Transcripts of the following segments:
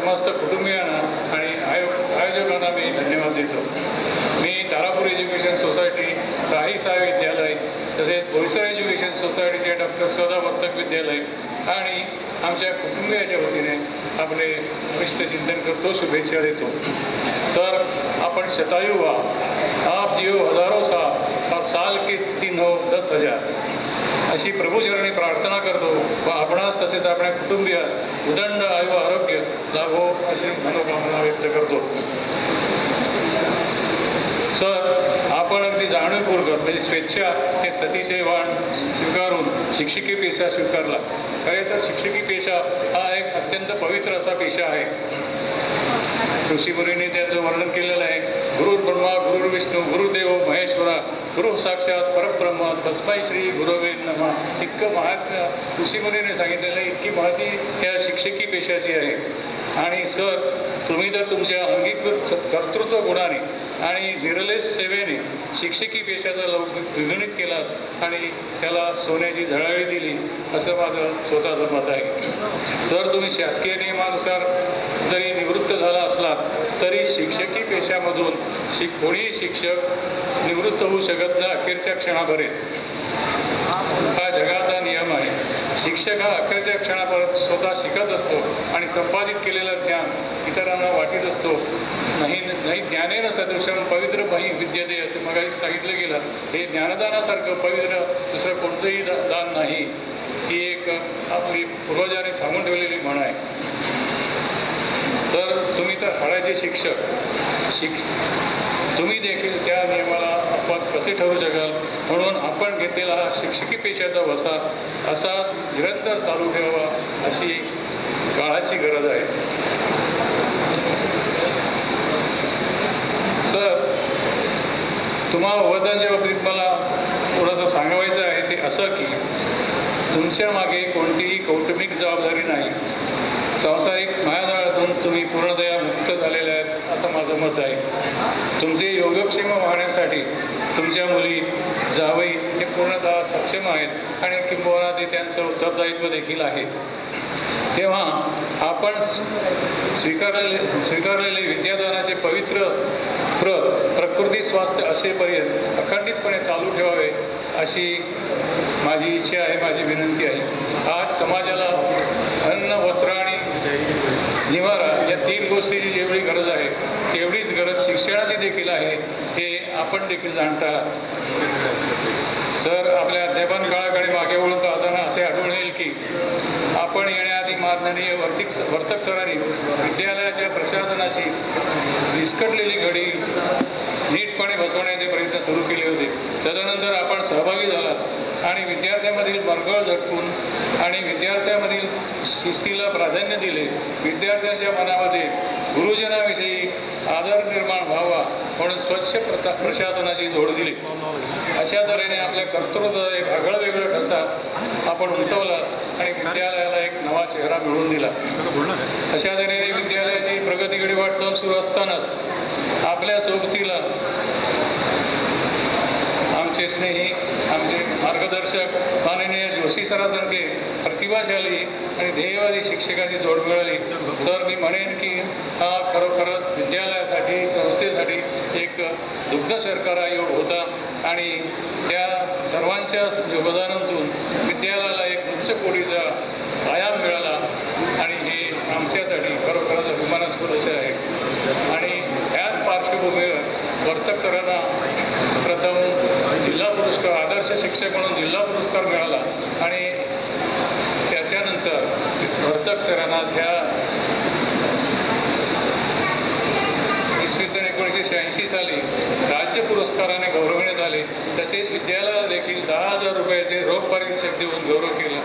समस्त कुटुंबियांना आणि आयोजकांना मी धन्यवाद देतो. मी तारापूर एज्युकेशन सोसायटी, राही साय विद्यालय, तसेच बोईसर एज्युकेशन सोसायटीचे डॉक्टर सदा वर्तक विद्यालय आणि आमच्या कुटुंबियाच्या वतीने आपले चिंतन करतो, शुभेच्छा देतो. सर, आपण शतायु व्हा, आप जिओ हजारो साल और साल के 3 हो 10,000 अशी प्रभूचरणी प्रार्थना करतो व आपणास तसेच आपल्या कुटुंबियास उदंड आयु आरोग्य लाभो अशी मनोकामना व्यक्त करतो. सर, आपण अगदी जाणीवपूर्वक म्हणजे स्वेच्छा हे सतीसेवान स्वीकारून शिक्षकी पेशा स्वीकारला. खरे तर शिक्षकी पेशा हा एक अत्यंत पवित्र असा पेशा आहे. ऋषीमुनींनी त्याचं वर्णन केलेलं आहे. गुरुर्ब्रह्मा गुरुर्विष्णू गुरुदेव महेश्वरा गुरु साक्षात परब्रह्म तस्मै श्री गुरवे नमः. इतकं महात्म्य ऋषीमुनीने सांगितलेलं आहे, इतकी महती या शिक्षकी पेशाची आहे. आणि सर, तुम्ही तर तुमच्या अंगीकृत कर्तृत्व गुणाने आणि निरलेस सेवेने शिक्षकी पेशाचा लौकिक द्विगुणित केला आणि त्याला सोन्याची झळाळी दिली असं माझं स्वतःचं मत आहे. सर, तुम्ही शासकीय नियमानुसार जरी निवृत्त झाला असलात तरी शिक्षकी पेशामधून कोणीही शिक्षक निवृत्त होऊ शकत नाही अखेरच्या क्षणापर्यंत. हा जगाचा नियम आहे. शिक्षक हा अखेरच्या क्षणापर्यंत स्वतः शिकत असतो आणि संपादित केलेलं ज्ञान इतरांना वाटीत असतो. नाही ज्ञानेन सदृशम पवित्र विद्यते असं मगाशी सांगितलं गेलं. हे ज्ञानदानासारखं पवित्र दुसरं कोणतंही दान नाही. ही एक आपली पूर्वजांनी सांगून ठेवलेली म्हण आहे. सर, तुम्ही तर हाडाचे शिक्षक तुम्ही देखील त्या नियमाला अपवाद कसे ठरू शकाल, म्हणून आपण घेतलेला हा शिक्षकी पेशाचा वसा असा निरंतर चालू ठेवावा अशी काळाची गरज आहे. सर, तुम्हाला वडिलांच्या बाबतीत मला थोडंसं सांगायचं आहे. ते असं की तुमच्या मागे कोणतीही कौटुंबिक जबाबदारी नाही. सांसारिक मायाजाळातून तुम्ही पूर्णतया मुक्त झालेले आहेत असं माझं मत आहे. तुमचे योगक्षेम वाहण्यासाठी तुमच्या मुली जावई हे पूर्णतः सक्षम आहेत आणि किंबहुना ते त्यांचं उत्तरदायित्व देखील आहे. तेव्हा आपण स्वीकारलेले विद्यादानाचे पवित्र प्रकृती स्वास्थ्य असेपर्यंत अखंडितपणे चालू ठेवावे अशी माझी इच्छा आहे, माझी विनंती आहे. आज समाजाला अन्न, वस्त्र आणि निवारा या 3 गोष्टीची जेवढी गरज आहे तेवढीच गरज शिक्षणाची देखील आहे, हे आपण देखील जाणता आहात. सर, आपल्या अध्यापन काळाकडे मागे वळून पाहताना असे आढळून येईल की आपण येण्याआधी माननीय वर्तक सरांनी विद्यालयाच्या प्रशासनाची विस्कटलेली घडी नीटपणे बसवण्याचे प्रयत्न सुरू केले होते. तदनंतर आपण सहभागी झालात आणि विद्यार्थ्यांमधील मनगळ झटकून आणि विद्यार्थ्यांमधील शिस्तीला प्राधान्य दिले. विद्यार्थ्यांच्या मनामध्ये गुरुजनाविषयी आदर निर्माण व्हावा म्हणून स्वच्छ प्रशासनाची जोड दिली. अशा तऱ्हेने आपल्या कर्तृत्वाचा एक आगळं ठसा आपण उमटवला आणि विद्यालयाला एक नवा चेहरा मिळवून दिला. अशा तऱ्हेने विद्यालयाची प्रगतीकडे वाटचाल सुरू असतानाच आपल्या सोबतीला आमचे स्नेही, आमचे मार्गदर्शक माननीय जोशी सरासारखे प्रतिभाशाली आणि ध्येयवादी शिक्षकाची जोड मिळाली. सर, मी म्हणेन की हा खरोखरच विद्यालयासाठी, संस्थेसाठी एक दुग्ध शर्करा योग होता आणि त्या सर्वांच्या योगदानातून विद्यालयाला एक उच्चकोटीचा आयाम मिळाला आणि हे आमच्यासाठी खरोखरच अभिमानास्पद असे आहे. आणि ह्याच पार्श्वभूमीवर वर्तक सरांना प्रथम जिल्हा पुरस्कार, आदर्श शिक्षक म्हणून जिल्हा पुरस्कार मिळाला आणि त्याच्यानंतर वर्तक सरांना ह्या 1986 साली राज्य पुरस्काराने गौरवण्यात आले. तसेच विद्यालयाला देखील 10,000 रुपयाचे रोख पारितोषिक देऊन गौरव केला.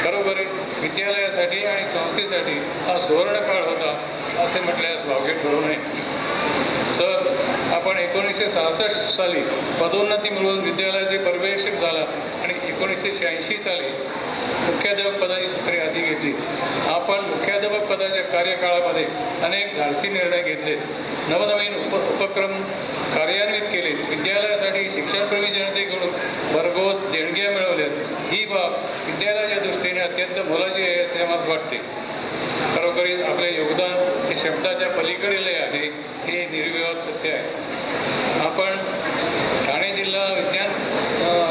बरोबर विद्यालयासाठी आणि संस्थेसाठी हा सुवर्णकाळ होता असे म्हटल्यास वावगे ठरू नये. सर, आपण 1966 साली पदोन्नती मिळवून विद्यालयाचे पर्यवेक्षक झाला आणि 1986 साली मुख्याध्यापक पदाची सूत्रे हाती घेतली. आपण मुख्याध्यापक पदाच्या कार्यकाळामध्ये अनेक धाडसी निर्णय घेतले, नवनवीन उपक्रम कार्यान्वित केले. विद्यालयासाठी शिक्षणप्रेमी जनतेकडून भरघोस देणग्या मिळवल्यात. ही बाब विद्यालयाच्या दृष्टीने अत्यंत मोलाची आहे असे मला वाटते. खरोखरीच आपले योगदान शब्दाच्या पलीकडेले आहे हे निर्विवाद सत्य आहे. आपण ठाणे जिल्हा विज्ञान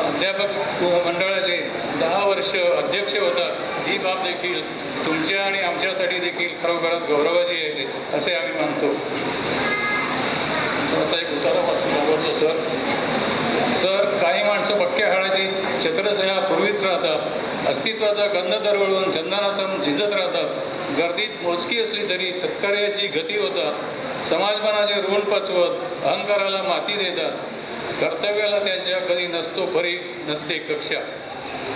अध्यापक मंडळाचे 10 वर्ष अध्यक्ष होता, ही बाब देखील तुमच्या आणि आमच्यासाठी देखील खरोखरच गौरवाची आहे असे आम्ही मानतो. आता एक उतारा वाचतो सर. काही माणसं पक्क्या हाडाची छत्रछाया पुरवीत राहतात, अस्तित्वाचा गंध दरवळून चंदनासम झिजत राहतात, गर्दीत मोजकी असली तरी सत्कार्याची गती होतात, समाजमानाचे ऋण पचवत अहंकाराला माती देतात, कर्तव्याला त्यांच्या कधी नसतो परी नसते कक्षा,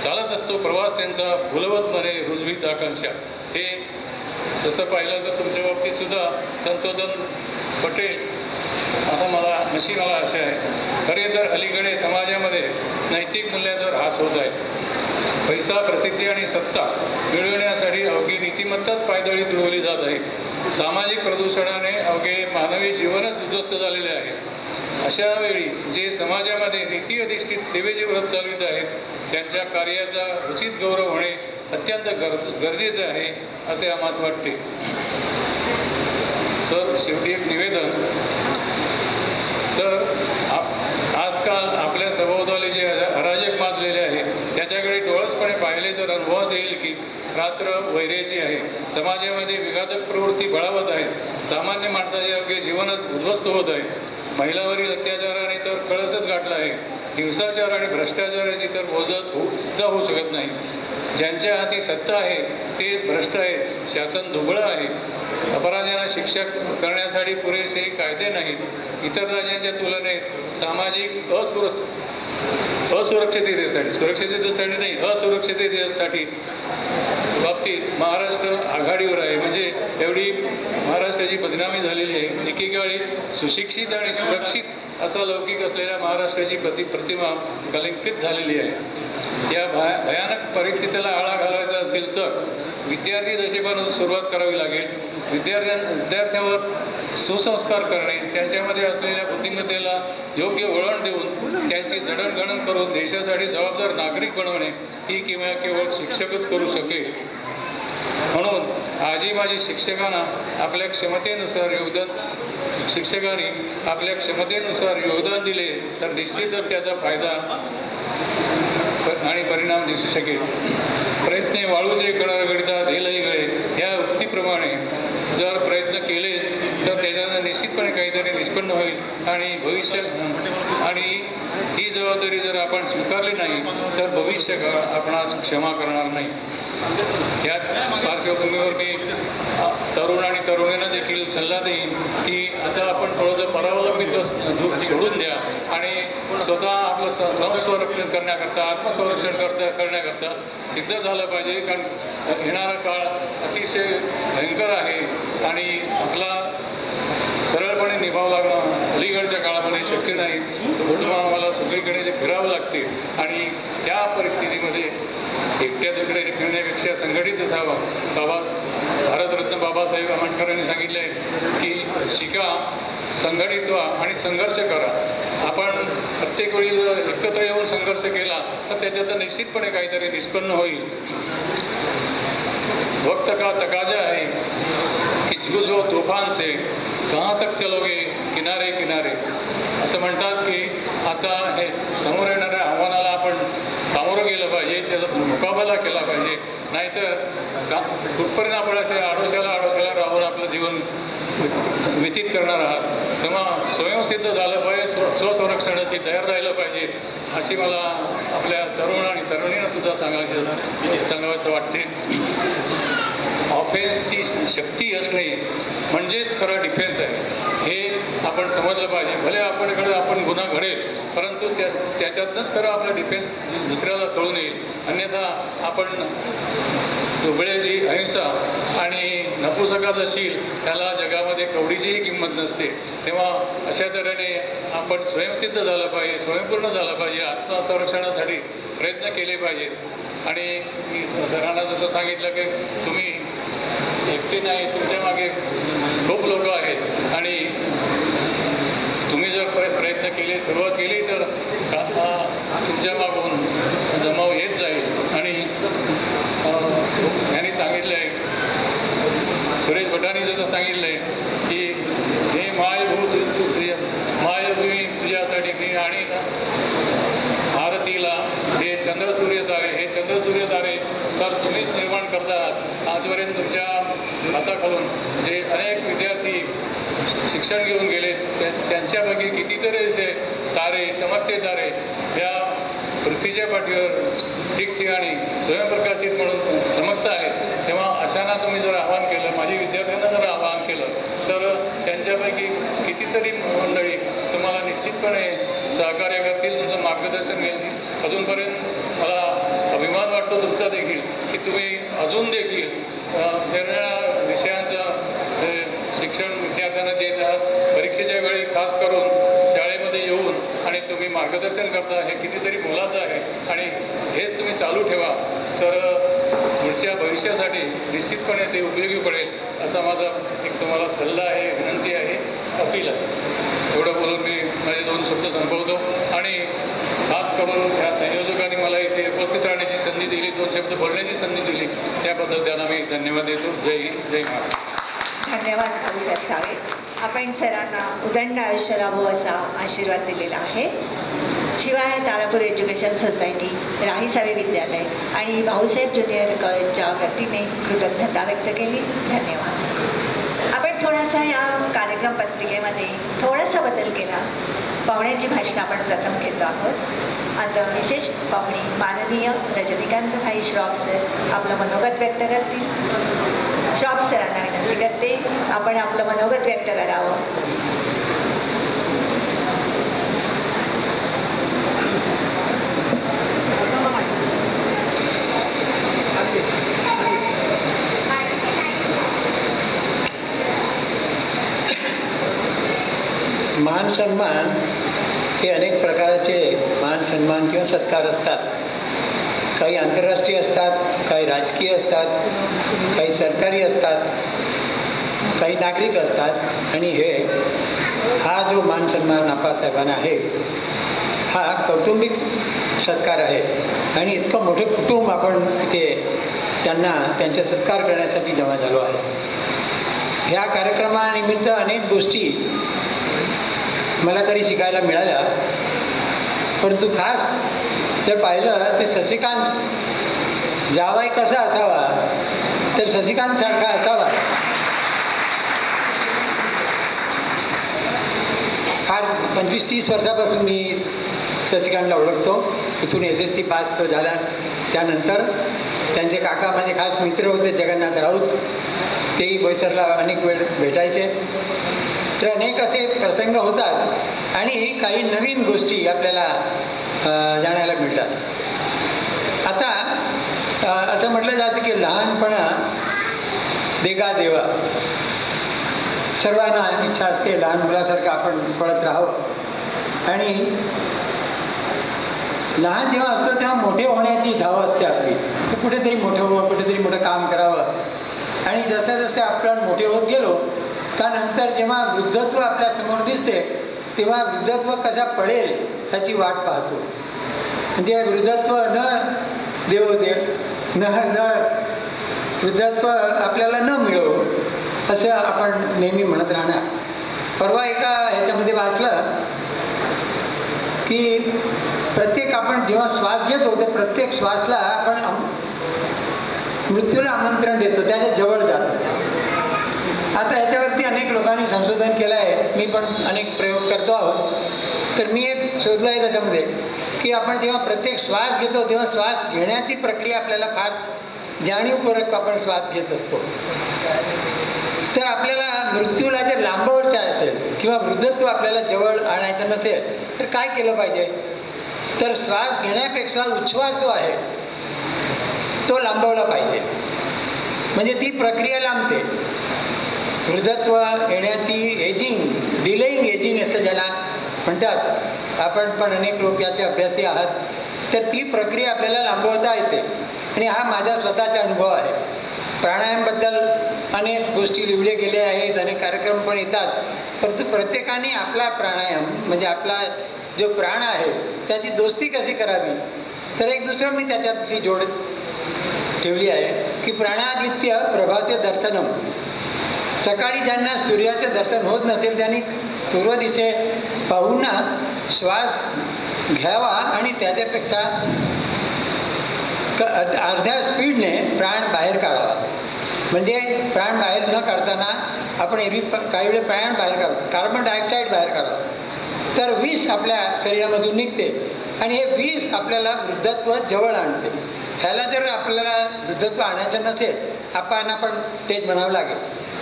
चालत असतो प्रवास त्यांचा फुलवत मने रुजवीत आकांक्षा. हे तसं पाहिलं तर तुमच्या बाबतीत सुद्धा तंतोतंत पटेल असं मला आशा आहे. खरे तर अलीकडे समाजामध्ये नैतिक मूल्याचा ऱ्हास होत आहे. पैसा, प्रसिद्धी आणि सत्ता मिळवण्यासाठी अवघी नीतिमत्ताच पायदळी तुडवली जात आहे. सामाजिक प्रदूषणाने अवघे मानवी जीवनच उद्ध्वस्त झालेले आहे. अशा वेळी जे समाजामध्ये नीती अधिष्ठित सेवेचे व्रत चालवित आहेत त्यांच्या कार्याचा उचित गौरव होणे अत्यंत गरजेचे आहे असे आम्हाला वाटते. सर, शेवटी एक निवेदन. सर, आजकाल आपल्या सभोवताली जे अराजक माजलेले आहे त्याच्याकडे डोळसपणे पाहिले तर अनुभवास येईल की रात्र वैऱ्याची आहे. समाजामध्ये विघातक प्रवृत्ती बळावत आहे. सामान्य माणसाचे अवघे जीवनच उद्ध्वस्त होत आहे. महिलांवरील अत्याचाराने तर कळसच गाठला आहे. हिंसाचार आणि भ्रष्टाचाराची तर मोजत सुद्धा होऊ शकत नाही. ज्यांच्या हाती सत्ता आहे ते भ्रष्ट आहेत. शासन दुबळं आहे. अपराध्यांना शिक्षा करण्यासाठी पुरेसे कायदे नाहीत. इतर राज्यांच्या तुलनेत सामाजिक सुरक्षिततेसाठी नाही असुरक्षिततेसाठी बाबतीत महाराष्ट्र आघाडीवर आहे. म्हणजे एवढी महाराष्ट्राची बदनामी झालेली आहे. एकेकाळी सुशिक्षित आणि सुरक्षित असा लौकिक असलेल्या महाराष्ट्राची प्रतिमा कलंकित झालेली आहे. या भयानक परिस्थितीला आळा घालायचा असेल तर विद्यार्थी दशेपासून सुरुवात करावी लागेल. विद्यार्थ्यांवर सुसंस्कार करणे, त्यांच्यामध्ये असलेल्या बुद्धिमत्तेला योग्य वळण देऊन त्यांची जडणघडण करून देशासाठी जबाबदार नागरिक बनवणे ही केवळ शिक्षकच करू शकेल. म्हणून आजही माझी शिक्षकांनी आपल्या क्षमतेनुसार योगदान दिले तर निश्चितच त्याचा फायदा आणि परिणाम दिसू शकेल. प्रयत्न वाळूचे कणा रगडता धेलही गळे या उक्तीप्रमाणे जर प्रयत्न केले तर त्याच्यानं निश्चितपणे काहीतरी निष्पन्न होईल आणि ही जबाबदारी जर आपण स्वीकारली नाही तर भविष्य आपणास क्षमा करणार नाही. या पार्श्वभूमीवर मी तरुण आणि तरुणींना देखील सल्ला देईन की आता आपण थोडंसं परावलंबित्व सोडून द्या आणि स्वतः आपलं संस्वरक्षण करण्याकरता आत्मसंरक्षण करण्याकरता सिद्ध झालं पाहिजे. कारण येणारा काळ अतिशय भयंकर आहे आणि आपला सरळपणे निभावं लागणं अलीकडच्या काळामध्ये शक्य नाही. म्हणून आम्हाला सगळीकडे जे फिरावं लागते आणि त्या परिस्थितीमध्ये एकट्या दुकड्या फिरण्यापेक्षा संघटित असावं. भारतरत्न बाबासाहेब आंबेडकरांनी सांगितले की शिका, संघटित व्हा आणि संघर्ष करा. आपण प्रत्येक वेळी एकत्र येऊन संघर्ष केला तर त्याच्यात निश्चितपणे काहीतरी निष्पन्न होईल. वक्त का तकाजा है की जूझो तूफान से कहाँ तक चलोगे किनारे किनारे. असं म्हणतात की आता हे समोर येणाऱ्या आव्हानाला आपण सामोरं गेलं पाहिजे, त्याचा मुकाबला केला पाहिजे. नाहीतर कुठपर्यंत आपण असे आडोशाला राहून आपलं जीवन व्यतीत करणार आहात. तेव्हा स्वयंसिद्ध झालं पाहिजे, स्वसंरक्षणाची तयार राहिलं पाहिजे अशी मला आपल्या तरुण आणि तरुणींना सुद्धा सांगायचं वाटते. ऑफेन्सची शक्ती असणे म्हणजेच खरं डिफेन्स आहे हे आपण समजलं पाहिजे. भले आपण गुन्हा घडेल परंतु त्याच्यातनंच खरं आपलं डिफेन्स दुसऱ्याला कळून येईल. अन्यथा आपण दुबळ्याची अहिंसा आणि नपुसकाचा शील त्याला जगामध्ये कवडीचीही किंमत नसते. तेव्हा अशा तऱ्हेने आपण स्वयंसिद्ध झालं पाहिजे, स्वयंपूर्ण झालं पाहिजे, आत्मसंरक्षणासाठी प्रयत्न केले पाहिजेत. आणि मी सरांना जसं सांगितलं की तुम्ही एकटे नाही, तुमच्या मागे खूप लोक आहेत आणि तुम्ही जर प्रयत्न केले, सुरुवात केली तर तुमच्या मागून जमाव येत जाईल. आणि यांनी सांगितलं आहे, सुरेश भटांनी जसं सांगितलं आहे की हे मायभूमी तुझ्यासाठी मी आणि भारतीला हे चंद्रसूर्य तारे, हे चंद्रसूर्य तारे तर तुम्हीच निर्माण करता आहात. आजपर्यंत तुमच्या हाताखालून जे अनेक विद्यार्थी शिक्षण घेऊन गेले त्यांच्यापैकी कितीतरी असे तारे, चमकते तारे या पृथ्वीच्या पाठीवर ठिकठिकाणी स्वयंप्रकाशित म्हणून चमकता आहेत. तेव्हा अशांना तुम्ही जर आवाहन केलं, माझी विद्यार्थ्यांना जर आवाहन केलं तर त्यांच्यापैकी कितीतरी मंडळी तुम्हाला निश्चितपणे सहकार्य करतील, तुमचं मार्गदर्शन घेतील. अजूनपर्यंत मला अभिमान वाटतो तुमचा देखील की तुम्ही अजून देखील निरनिराळ्या विषयांचं शिक्षण विद्यार्थ्यांना देत आहात. परीक्षेच्या वेळी खास करून शाळेमध्ये येऊन आणि तुम्ही मार्गदर्शन करता, हे कितीतरी मोलाचं आहे आणि हेच तुम्ही चालू ठेवा तर पुढच्या भविष्यासाठी निश्चितपणे ते उपयोगी पडेल असा माझा एक तुम्हाला सल्ला आहे, विनंती आहे, अपील आहे. एवढं बोलून मी माझे 2 शब्द संपवतो आणि खास करून ह्या संयोजकांनी मला इथे उपस्थित राहण्याची संधी दिली, 2 शब्द बोलण्याची संधी दिली, त्याबद्दल त्यांना मी धन्यवाद देतो. जय हिंद, जय महाराष्ट्र. धन्यवाद भाऊसाहेब सावे. आपण सरांना उदंड आयुष्य लाभो असा आशीर्वाद दिलेला आहे. शिवाय तारापूर एज्युकेशन सोसायटी, राही सावे विद्यालय आणि भाऊसाहेब ज्युनियर कॉलेजच्या वतीने कृतज्ञता व्यक्त केली. धन्यवाद. आपण थोडासा या कार्यक्रम पत्रिकेमध्ये थोडासा बदल केला. पाहुण्यांची भाषणं आपण प्रथम घेतो आहोत. आता विशेष पाहुणी माननीय रजनीकांत भाई श्रॉफ सर आपलं मनोगत व्यक्त करतील. श्रॉफ सरांना विनंती करते आपण आपलं मनोगत व्यक्त करावं. मान सन्मान हे अनेक प्रकारचे मान सन्मान किंवा सत्कार असतात. काही आंतरराष्ट्रीय असतात, काही राजकीय असतात, काही सरकारी असतात, काही नागरिक असतात आणि हा जो मान सन्मान आप्पासाहेबांना आहे हा कौटुंबिक सत्कार आहे. आणि इतकं मोठे कुटुंब आपण इथे त्यांना त्यांचा सत्कार करण्यासाठी जमा झालो आहे. ह्या कार्यक्रमानिमित्त अनेक गोष्टी मला तरी शिकायला मिळाल्या. परंतु खास जर पाहिलं तर शशिकांत जावई कसा असावा तर शशिकांत सारखा असावा. फार 25-30 वर्षापासून मी शशिकांतला ओळखतो. इथून SSC पास तो झाला. त्यानंतर त्यांचे काका माझे खास मित्र होते जगन्नाथ राऊत, तेही बोईसरला अनेक वेळ भेटायचे. तर अनेक असे प्रसंग होतात आणि काही नवीन गोष्टी आपल्याला जाणायला मिळतात. आता असं म्हटलं जातं की लहानपणा देगा देवा. सर्वांना इच्छा असते लहान मुलासारखं आपण पळत राहावं आणि लहान जेव्हा असतो तेव्हा मोठे होण्याची धाव असते आपली. कुठेतरी मोठं व्हावं, कुठेतरी मोठं काम करावं. आणि जसं जसं आपण मोठे होत गेलो त्यानंतर जेव्हा वृद्धत्व आपल्यासमोर दिसते तेव्हा वृद्धत्व कसा पडेल त्याची वाट पाहतो. म्हणजे वृद्धत्व न देव न वृद्धत्व आपल्याला न मिळो असं आपण नेहमी म्हणत राहणार. परवा एका ह्याच्यामध्ये वाचलं की प्रत्येक आपण जेव्हा श्वास घेतो तर प्रत्येक श्वासला आपण मृत्यूला आमंत्रण देतो, त्याच्या जवळ जातो. आता ह्याच्यावरती अनेक लोकांनी संशोधन केलं आहे, मी पण अनेक प्रयोग करतो आहोत. तर मी एक शोधलं आहे त्याच्यामध्ये की आपण जेव्हा प्रत्येक श्वास घेतो तेव्हा श्वास घेण्याची प्रक्रिया आपल्याला फार जाणीवपूर्वक आपण श्वास घेत असतो. तर आपल्याला मृत्यूला जर लांबवायचं असेल किंवा वृद्धत्व आपल्याला जवळ आणायचं नसेल तर काय केलं पाहिजे. तर श्वास घेण्यापेक्षा उच्छ्वास जो आहे तो लांबवला पाहिजे. म्हणजे ती प्रक्रिया लांबते. वृद्धत्व येण्याची एजिंग, डिलेईंग एजिंग असं ज्याला म्हणतात, आपण पण अनेक लोक याचे अभ्यासी आहात. तर ती प्रक्रिया आपल्याला लांबवता येते आणि हा माझा स्वतःचा अनुभव आहे. प्राणायामबद्दल अनेक गोष्टी लिहिले गेले आहेत, अनेक कार्यक्रम पण येतात. परंतु प्रत्येकाने आपला प्राणायाम म्हणजे आपला जो प्राण आहे त्याची दोस्ती कशी करावी. तर एक दुसरं मी त्याच्यातली जोड ठेवली आहे की प्राणादित्य प्रभाते दर्शनम सकाळी ज्यांना सूर्याचं दर्शन होत नसेल त्यांनी पूर्व दिशे पाहून ना श्वास घ्यावा आणि त्याच्यापेक्षा अर्ध्या स्पीडने प्राण बाहेर काढावा. म्हणजे प्राण बाहेर न काढताना आपण एरवी काही वेळे प्राण बाहेर काढतो, कार्बन डायऑक्साईड बाहेर काढतो, तर विष आपल्या शरीरामधून निघते आणि हे विष आपल्याला वृद्धत्व जवळ आणते. ह्याला जर आपल्याला वृद्धत्व आणायचं नसेल आपण तेच म्हणावं लागेल.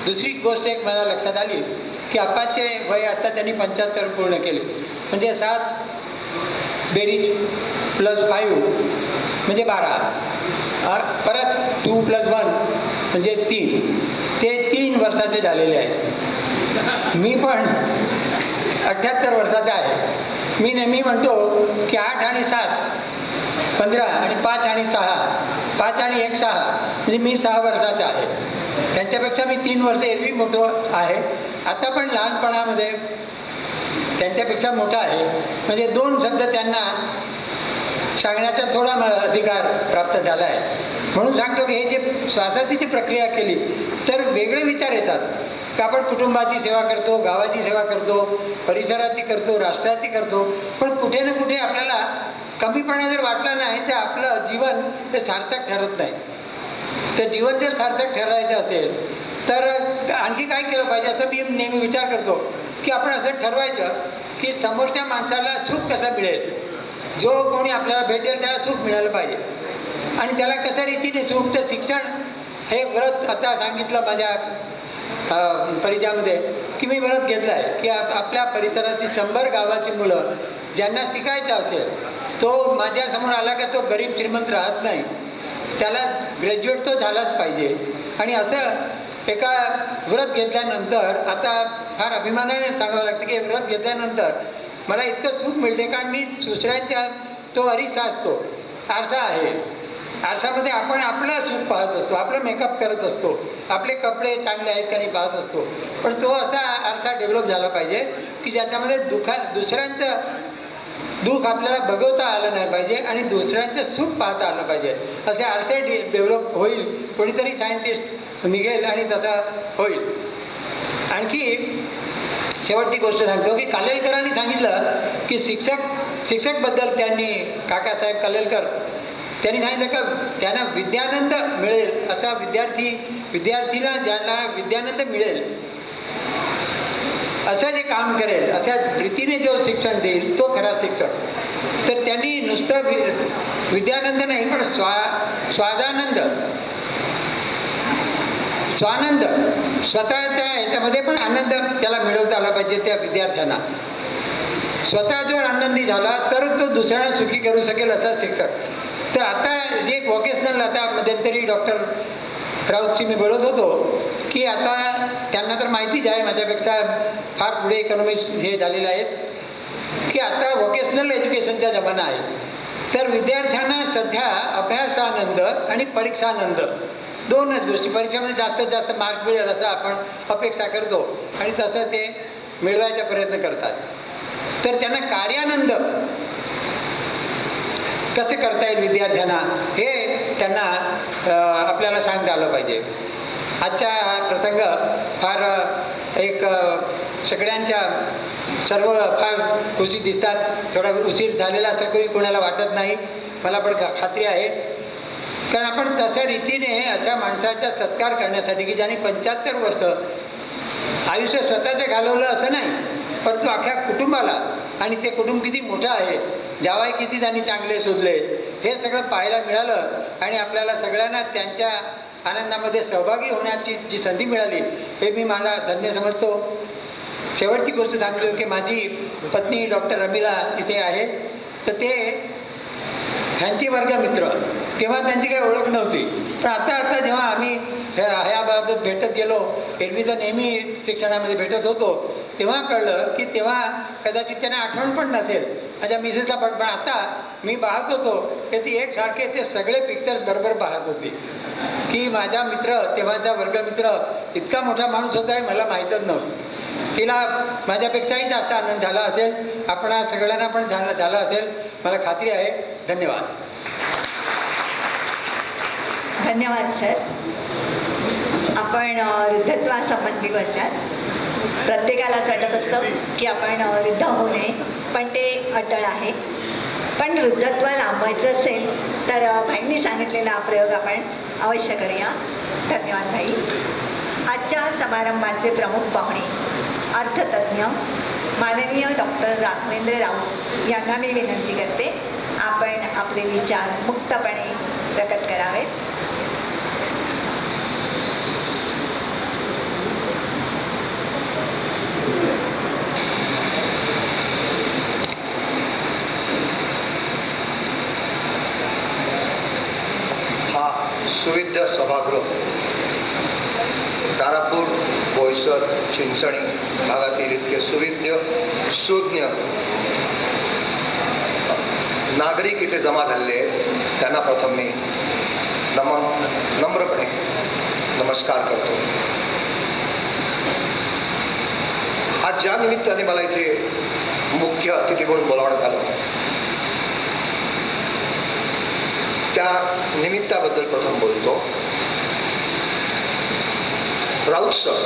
दुसरी गोष्ट एक मला लक्षात आली की आपाचे वय आता त्यांनी 75 पूर्ण केले, म्हणजे 7 बेरीज +5 म्हणजे 12, परत 2 + 1 म्हणजे 3, ते 3 वर्षाचे झालेले आहेत. मी पण 78 वर्षाचा आहे. मी नेहमी म्हणतो की 8 आणि 7 15 आणि 5 आणि 6, 5 आणि 1 6, म्हणजे मी 6 वर्षाचा आहे. त्यांच्यापेक्षा मी 3 वर्ष एरवी मोठं आहे. आता पण लहानपणामध्ये त्यांच्यापेक्षा मोठा आहे, म्हणजे 2 शब्द त्यांना सांगण्याचा थोडा अधिकार प्राप्त झाला आहे. म्हणून सांगतो की हे जे श्वासाची जी प्रक्रिया केली तर वेगळे विचार येतात की आपण कुटुंबाची सेवा करतो, गावाची सेवा करतो, परिसराची करतो, राष्ट्राची करतो, पण कुठे ना कुठे आपल्याला कमीपणा जर वाटला नाही तर आपलं जीवन हे सार्थक ठरत नाही. तर जीवन जर सार्थक ठरवायचं असेल तर आणखी काय केलं पाहिजे असं मी नेहमी विचार करतो की आपण असं ठरवायचं की समोरच्या माणसाला सुख कसं मिळेल, जो कोणी आपल्याला भेटेल त्याला सुख मिळालं पाहिजे. आणि त्याला कशा रीतीने सुख, तर शिक्षण हे व्रत आता सांगितलं माझ्या परिचयामध्ये की मी व्रत घेतलं आहे की आपल्या परिसरातील 100 गावाची मुलं ज्यांना शिकायचं असेल, तो माझ्यासमोर आला का तो गरीब श्रीमंत राहत नाही, त्याला ग्रॅज्युएट तो झालाच पाहिजे. आणि असं एका व्रत घेतल्यानंतर आता फार अभिमानाने सांगावं लागतं की व्रत घेतल्यानंतर मला इतकं सुख मिळते, कारण मी दुसऱ्याच्या तो आरसा असतो, आरसा आहे, आरसामध्ये आपण आपलं सुख पाहत असतो, आपलं मेकअप करत असतो, आपले कपडे चांगले आहेत का नाही पाहत असतो. पण तो असा आरसा डेव्हलप झाला पाहिजे की ज्याच्यामध्ये दुसऱ्यांचं दुःख आपल्याला बघवता आलं नाही पाहिजे आणि दुसऱ्यांचं सुख पाहता आलं पाहिजे. असे आरसे डेव्हलप होईल, कोणीतरी सायंटिस्ट निघेल आणि तसा होईल. आणखी शेवटची गोष्ट सांगतो की कालेलकरांनी सांगितलं की शिक्षकबद्दल त्यांनी काकासाहेब कालेलकर त्यांनी सांगितलं का त्यांना विद्यानंद मिळेल असा विद्यार्थीला ज्यांना विद्यानंद मिळेल असं जे काम करेल, अशा रीतीने जो शिक्षण देईल तो खरा शिक्षक. तर त्यांनी नुसतं विद्यानंद नाही पण स्वानंद स्वतःच्या ह्याच्यामध्ये पण आनंद त्याला मिळवता आला पाहिजे. त्या विद्यार्थ्यांना स्वतः जर आनंदी झाला तर तो दुसऱ्यांना सुखी करू शकेल असा शिक्षक. तर आता जे व्होकेशनल, आता मध्यंतरी डॉक्टर राऊतशी मी बोलत होतो की आता त्यांना तर माहितीच आहे माझ्यापेक्षा फार पुढे इकॉनॉमिक्स हे झालेले आहेत की आता व्होकेशनल एज्युकेशनचा जमाना आहे. तर विद्यार्थ्यांना सध्या अभ्यासानंद आणि परीक्षानंद दोनच गोष्टी, परीक्षेमध्ये जास्तीत जास्त मार्क मिळेल असं आपण अपेक्षा करतो आणि तसं ते मिळवायचा प्रयत्न करतात. तर त्यांना कार्यानंद कसे करता येईल विद्यार्थ्यांना हे त्यांना आपल्याला सांगता आलं पाहिजे. आजचा हा प्रसंग फार एक सगळ्यांच्या सर्व फार खुशी दिसतात. थोडा उशीर झालेला असं काही कोणाला वाटत नाही, मला पण खात्री आहे. कारण आपण तशा रीतीने अशा माणसाचा सत्कार करण्यासाठी की ज्यांनी 75 वर्ष आयुष्य स्वतःचं घालवलं असं नाही, परंतु अख्ख्या कुटुंबाला, आणि ते कुटुंब किती मोठं आहे, जावई किती त्यांनी चांगले शोधले, हे सगळं पाहायला मिळालं आणि आपल्याला सगळ्यांना त्यांच्या आनंदामध्ये सहभागी होण्याची जी संधी मिळाली हे मी मला धन्य समजतो. शेवटची गोष्ट सांगतो की माझी पत्नी डॉक्टर रमिला इथे आहे. तर ते ह्यांचे वर्गमित्र, तेव्हा त्यांची काही ओळख नव्हती, पण आता जेव्हा आम्ही ह्याबाबत भेटत गेलो, एरवी तर नेहमी शिक्षणामध्ये भेटत होतो, तेव्हा कळलं की तेव्हा कदाचित त्यांना आठवण पण नसेल माझ्या मिसेसला पण आता मी पाहत होतो की ती एकसारखे ते सगळे पिक्चर्स बरोबर पाहत होती की माझा मित्र, तेव्हाचा वर्गमित्र इतका मोठा माणूस होता हे मला माहीतच नव्हतं. तिला माझ्यापेक्षाही जास्त आनंद झाला असेल, आपण सगळ्यांना पण झाला असेल, मला खात्री आहे. धन्यवाद. धन्यवाद सर. आपण वृद्धत्वासंबंधी बोलतात. प्रत्येकालाच वाटत असतं की आपण वृद्ध होऊ नये, पण ते अटळ आहे. पण वृद्धत्व लांबायचं असेल तर भाईंनी सांगितलेला हा प्रयोग आपण अवश्य करूया. धन्यवाद भाई. आजच्या समारंभाचे प्रमुख पाहुणे अर्थतज्ञ माननीय डॉक्टर राघवेंद्र राऊत यांना मी विनंती करते, आपण आपले विचार मुक्तपणे प्रकट करावेत. हा सुविद्या सभागृह तारापूर, बोईसर, चिंचणी भागातील इतके सुविद्य सुज्ञ नागरिक इथे जमा झालेले आहेत. त्यांना प्रथम मी नम्रपणे नमस्कार करतो. आज ज्या निमित्ताने मला इथे मुख्य अतिथी म्हणून बोलावण्यात आलं, त्या निमित्ताबद्दल प्रथम बोलतो. राऊत सर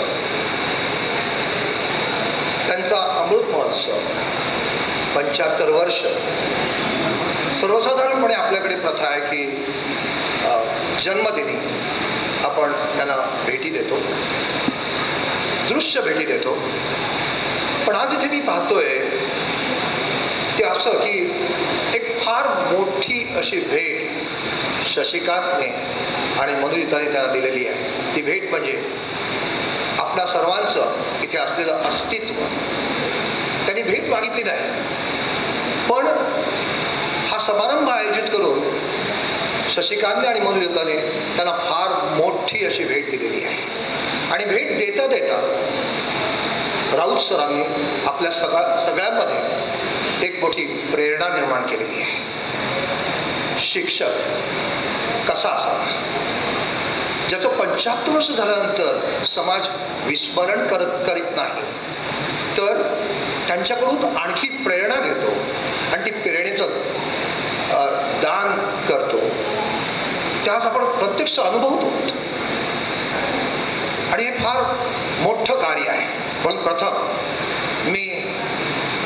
त्यांचा अमृत महोत्सव 75 वर्ष. सर्वसाधारणपणे आपल्याकडे प्रथा आहे की जन्मदिनी आपण त्यांना भेटी देतो, दृश्य भेटी देतो. पण आज इथे मी पाहतोय ते असं की एक फार मोठी अशी भेट शशिकांतने आणि मधुरिताने त्यांना दिलेली आहे. ती भेट म्हणजे आपल्या सर्वांचं इथे असलेलं अस्तित्व. त्यांनी भेट मागितली नाही, पण हा समारंभ आयोजित करून शशिकांतने आणि मधुरिताने त्यांना फार मोठी अशी भेट दिलेली आहे. आणि भेट देता देता राऊत सरांनी आपल्या सगळ्यांमध्ये एक मोठी प्रेरणा निर्माण केलेली आहे. शिक्षक कसा असावा, ज्याचं 75 वर्ष झाल्यानंतर समाज विस्मरण करीत नाही, तर त्यांच्याकडून आणखी प्रेरणा घेतो आणि ती प्रेरणेचं दान करतो. त्यास आपण प्रत्यक्ष अनुभवतो आणि हे फार मोठं कार्य आहे. म्हणून प्रथम मी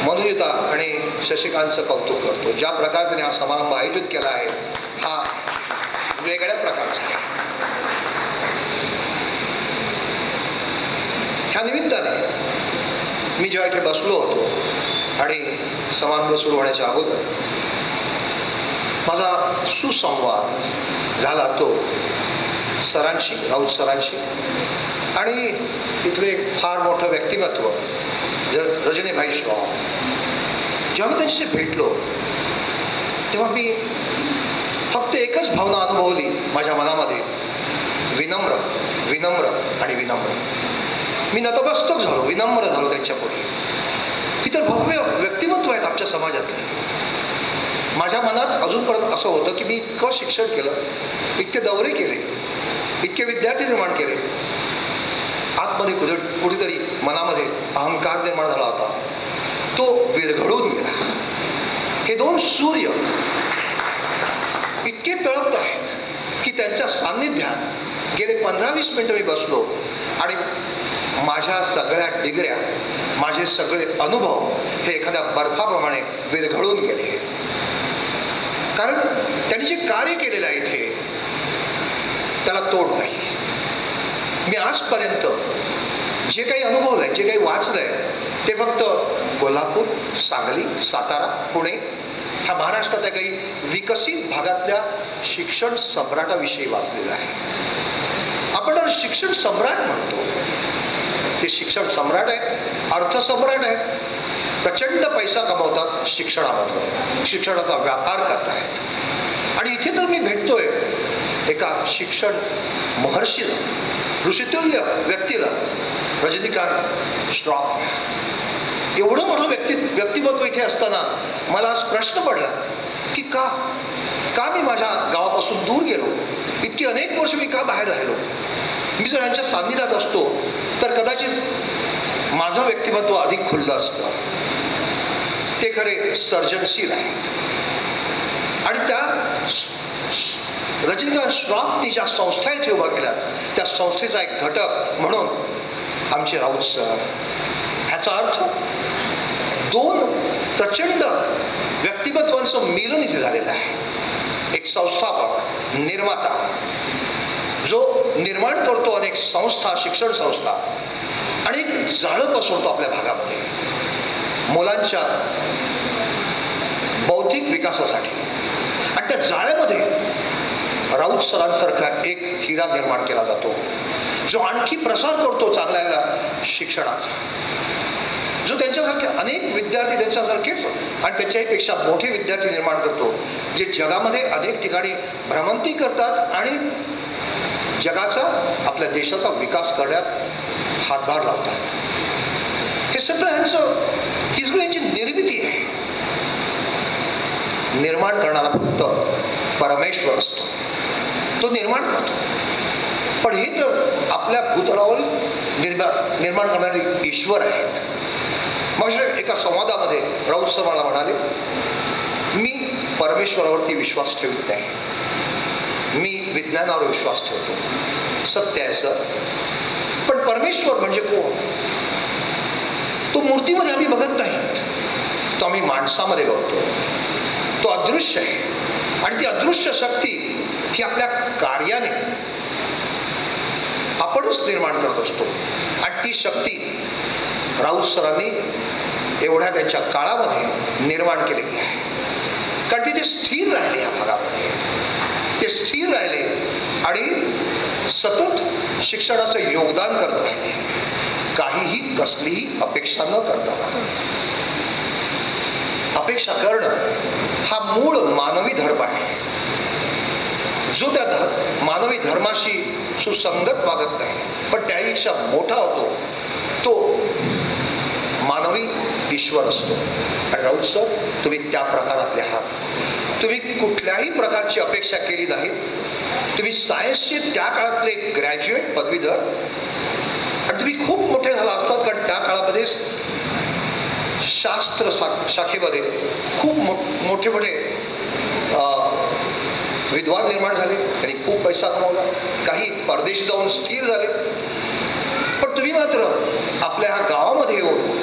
मधुरिता आणि शशिकांतचं कौतुक करतो. ज्या प्रकारे त्यांनी हा समारंभ आयोजित केला आहे, हा वेगळ्या प्रकारचा आहे. ह्या निमित्ताने मी जेव्हा इथे बसलो होतो आणि समारंभ सुरू होण्याच्या अगोदर माझा सुसंवाद झाला तो सरांशी, राऊत सरांशी आणि तिथले एक फार मोठं व्यक्तिमत्व रजनीभाई श्रॉफ. जेव्हा मी त्यांच्याशी भेटलो तेव्हा मी फक्त एकच भावना अनुभवली माझ्या मनामध्ये, विनम्र विनम्र आणि विनम्र. मी नतमस्तक झालो, विनम्र झालो त्यांच्यापुढे. इतर भव्य व्यक्तिमत्व आहेत आमच्या समाजातले. माझ्या मनात अजूनपर्यंत असं होतं की मी इतकं शिक्षण केलं, इतके दौरे केले, इतके विद्यार्थी निर्माण केले. आतमध्ये कुठेतरी मनामध्ये अहंकार निर्माण झाला होता, तो विरघळून गेला. हे दोन सूर्य इतके तळपत आहेत की त्यांच्या सान्निध्यात गेले 15-20 मिनिटं मी बसलो आणि माझ्या सगळ्या डिग्र्या, माझे सगळे अनुभव हे एखाद्या बर्फाप्रमाणे विरघळून गेले. कारण त्यांनी जे कार्य केलेलं आहे इथे त्याला तोड नाही. मी आजपर्यंत जे काही अनुभवलं आहे, जे काही वाचलं आहे, ते फक्त कोल्हापूर, सांगली, सातारा, पुणे ह्या महाराष्ट्रातल्या काही विकसित भागातल्या शिक्षण सम्राटाविषयी वाचलेलं आहे. आपण शिक्षण सम्राट म्हणतो, ते शिक्षण सम्राट आहेत, अर्थसम्राट आहेत, प्रचंड पैसा कमवतात शिक्षणामधून, शिक्षणाचा व्यापार करतायत. आणि इथे तर मी भेटतोय एका शिक्षण महर्षीला, ऋषितुल्य व्यक्तीला, रजनीकांत श्रॉफ. एवढं मोठं व्यक्तिमत्व इथे असताना मला आज प्रश्न पडला की का मी माझ्या गावापासून दूर गेलो, इतकी अनेक वर्ष मी का बाहेर राहिलो. मी जर यांच्या सान्निध्यात असतो तर कदाचित माझं व्यक्तिमत्व अधिक खुललं असतं. ते खरे सर्जनशील आहेत आणि त्या रजनीकांत श्रॉफनी ज्या संस्था इथे उभा केल्या त्या संस्थेचा एक घटक म्हणून आमचे राऊत सर. ह्याचा अर्थ दोन प्रचंड व्यक्तिमत्वांचं मिलन इथे झालेलं आहे. एक संस्थापक, निर्माता, जो निर्माण करतो अनेक संस्था, शिक्षण संस्था, आणि एक जाळं पसरतो आपल्या भागामध्ये मुलांच्या बौद्धिक विकासासाठी. आणि त्या जाळ्यामध्ये राऊत सरांसारखा एक हिरा निर्माण केला जातो, जो आणखी प्रसार करतो चांगल्या शिक्षणाचा, जो त्यांच्यासारखे अनेक विद्यार्थी त्यांच्यासारखेच आणि त्याच्याहीपेक्षा मोठे विद्यार्थी निर्माण करतो, जे जगामध्ये अनेक ठिकाणी भ्रमंती करतात आणि जगाचा, आपल्या देशाचा विकास करण्यात हातभार लावतात. हे सगळं ही सगळी यांची निर्मिती आहे. निर्माण करणारा फक्त परमेश्वर असतो, तो निर्माण करतो. पण हे तर आपल्या भूतलावर निर्माण करणारे ईश्वर आहेत. मग एका संवादामध्ये राऊत सर मला म्हणाले, मी परमेश्वरावरती विश्वास ठेवत नाही, मी विज्ञानावर विश्वास ठेवतो. सत्य आहे सर, पण परमेश्वर म्हणजे कोण? तो मूर्तीमध्ये आम्ही बघत नाहीत, तो आम्ही माणसामध्ये बघतो. तो अदृश्य आहे आणि ती अदृश्य शक्ती ही आपल्या कार्याने आपणच निर्माण करत असतो. आणि ती शक्ती राऊत सरांनी एवढ्या त्यांच्या काळामध्ये निर्माण केलेली आहे. कारण ती ते स्थिर राहिले या भागामध्ये, ते स्थिर राहिले आणि सतत शिक्षणाचं योगदान करत राहिले, काहीही कसलीही अपेक्षा न करताना. अपेक्षा करणं हा मूळ मानवी धर्म आहे, जो त्या मानवी धर्माशी सुसंगत वागत नाही, पण त्यापेक्षा मोठा होतो तो मानवी ईश्वर असतो. आणि राऊत सर, तुम्ही त्या प्रकारातले आहात. तुम्ही कुठल्याही प्रकारची अपेक्षा केली नाही. तुम्ही सायन्सचे त्या काळातले ग्रॅज्युएट, पदवीधर, आणि तुम्ही खूप मोठे झाला असतात, कारण त्या काळामध्ये शास्त्र शाखेमध्ये खूप मोठे मोठे विद्वान निर्माण झाले. त्यांनी खूप पैसा कमावला, काही परदेशी जाऊन स्थिर झाले. पण तुम्ही मात्र आपल्या ह्या गावामध्ये येऊन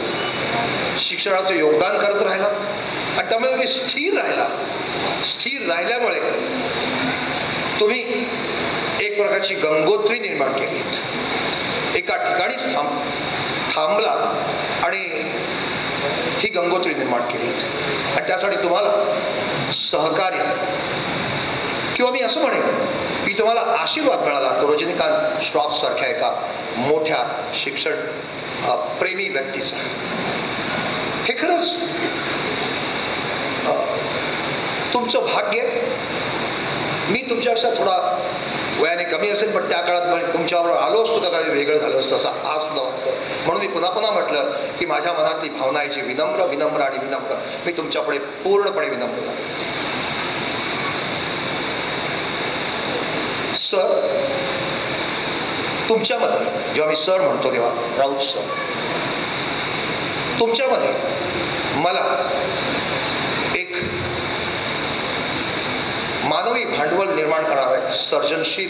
शिक्षणाचं योगदान करत राहिलात आणि त्यामुळे तुम्ही स्थिर राहिला. स्थिर राहिल्यामुळे तुम्ही एक प्रकारची गंगोत्री निर्माण केली. एका ठिकाणीच थांबला आणि ही गंगोत्री निर्माण केली. आणि त्यासाठी तुम्हाला सहकार्य, किंवा मी असं म्हणेन की तुम्हाला आशीर्वाद मिळाला तो रजनीकांत श्रॉफ सारख्या एका मोठ्या शिक्षण प्रेमी व्यक्तीचा. हे खरंच तुमचं भाग्य. मी तुमच्यापेक्षा थोडा वयाने कमी असेल, पण त्या काळात तुमच्यावर आलो असतो तर काही वेगळं झालं असतं असं आज सुद्धा वाटतं. म्हणून मी पुन्हा पुन्हा म्हटलं की माझ्या मनातली भावना आहे जी विनम्र विनम्र आणि विनम्र, मी तुमच्यापुढे पूर्णपणे विनम्र झालो. सर, तुमच्यामध्ये जेव्हा मी सर म्हणतो तेव्हा राऊत सर, तुमच्यामध्ये मला एक मानवी भांडवल निर्माण करणारा एक सर्जनशील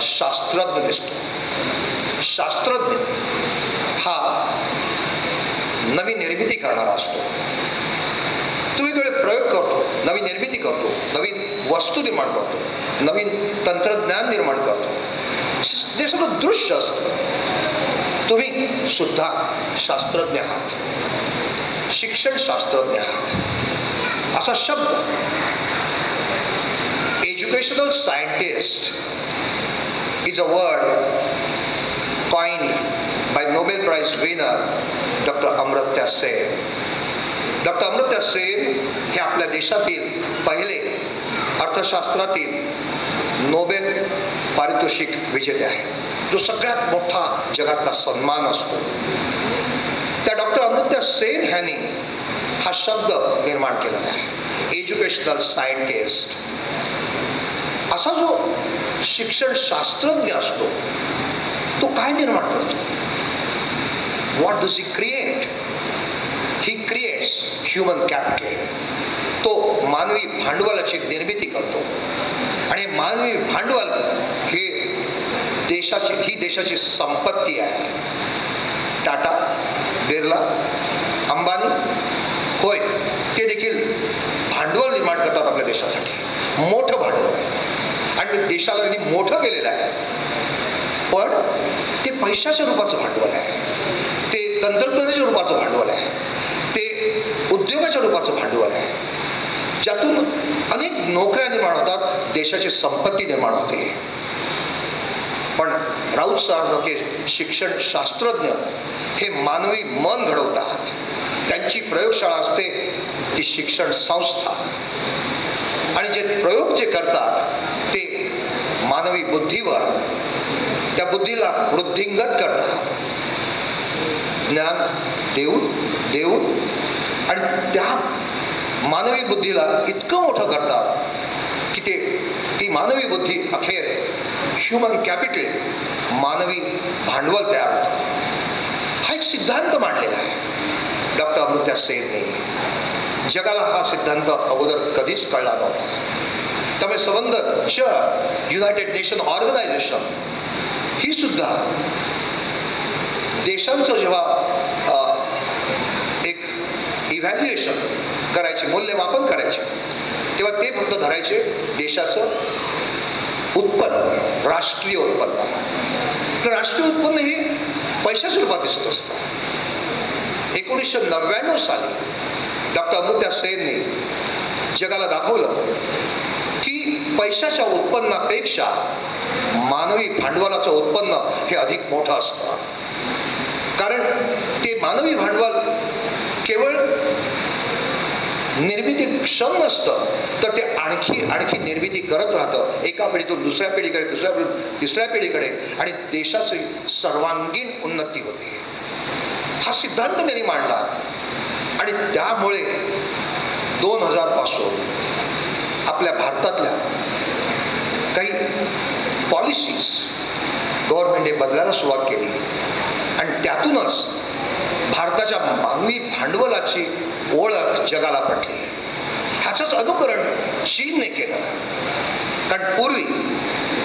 शास्त्रज्ञ दिसतो. शास्त्रज्ञ हा नवीन निर्मिती करणारा असतो. तो वेगवेगळे प्रयोग करतो, नवीन निर्मिती करतो, नवीन वस्तू निर्माण करतो, नवीन तंत्रज्ञान निर्माण करतो. हे सगळं दृश्य असतं. तुम्ही सुद्धा शास्त्रज्ञ आहात, शिक्षण शास्त्रज्ञ आहात. असा शब्द educational scientist is a word coined by Nobel Prize winner Dr. Amartya Sen. Dr. Amartya Sen हे आपल्या देशातील पहिले अर्थशास्त्रातील नोबेल पारितोषिक विजेते आहेत, जो सगळ्यात मोठा जगातला सन्मान असतो. त्या डॉक्टर अमर्त्य सेन ह्यांनी हा शब्द निर्माण केलेला आहे, एज्युकेशनल सायंटिस्ट. असा जो शिक्षण शास्त्रज्ञ असतो तो काय निर्माण करतो? What does he create? He creates human capital. तो मानवी भांडवलाची निर्मिती करतो. आणि मानवी भांडवल ही देशाची संपत्ती आहे. टाटा, बिर्ला, अंबानी, होय, ते देखील भांडवल निर्माण करतात आपल्या देशासाठी, मोठं भांडवल आहे आणि ते देशाला त्यांनी मोठं केलेलं आहे. पण ते पैशाच्या रूपाचं भांडवल आहे, ते तंत्रज्ञानाच्या रूपाचं भांडवल आहे, ते उद्योगाच्या रूपाचं भांडवल आहे, ज्यातून अनेक नोकऱ्या निर्माण होतात, देशाची संपत्ती निर्माण होते. पण राऊत सरांसारखे शिक्षण शास्त्रज्ञ हे मानवी मन घडवतात. त्यांची प्रयोगशाळा असते ती शिक्षण संस्था, आणि जे प्रयोग जे करतात ते मानवी बुद्धीवर, त्या बुद्धीला वृद्धिंगत करतात, ज्ञान देऊन आणि त्या मानवी बुद्धीला इतकं मोठं करतात की ती मानवी बुद्धी अखेर ह्युमन कॅपिटल, मानवी भांडवल तयार होतं. हा एक सिद्धांत मांडलेला आहे डॉक्टर अमृता सेनने. जगाला हा सिद्धांत अगोदर कधीच कळला नव्हता. त्यामुळे संबंधच युनायटेड नेशन ऑर्गनायझेशन ही सुद्धा देशांचं जेव्हा एक इव्हॅल्युएशन करायचे, मूल्यमापन करायचे, तेव्हा ते फक्त धरायचे देशाचं उत्पन्न, राष्ट्रीय उत्पन्न. तर राष्ट्रीय उत्पन्न हे पैशाच्या रूपात दिसत असतं. 1999 साली डॉक्टर अमृता सेनने जगाला दाखवलं की पैशाच्या उत्पन्नापेक्षा मानवी भांडवलाचं उत्पन्न हे अधिक मोठं असतं. कारण ते मानवी भांडवल केवळ निर्मितीक्षम नसतं, तर ते आणखी निर्मिती करत राहतं, एका पिढीतून दुसऱ्या पिढीकडे, दुसऱ्या पिढीतून तिसऱ्या पिढीकडे, आणि देशाची सर्वांगीण उन्नती होते. हा सिद्धांत त्यांनी मांडला आणि त्यामुळे 2000 पासून आपल्या भारतातल्या काही पॉलिसीज गव्हर्नमेंटने बदलायला सुरुवात केली आणि त्यातूनच भारताच्या मानवी भांडवलाची ओळख जगाला पटली. ह्याचंच अनुकरण चीनने केलं. कारण पूर्वी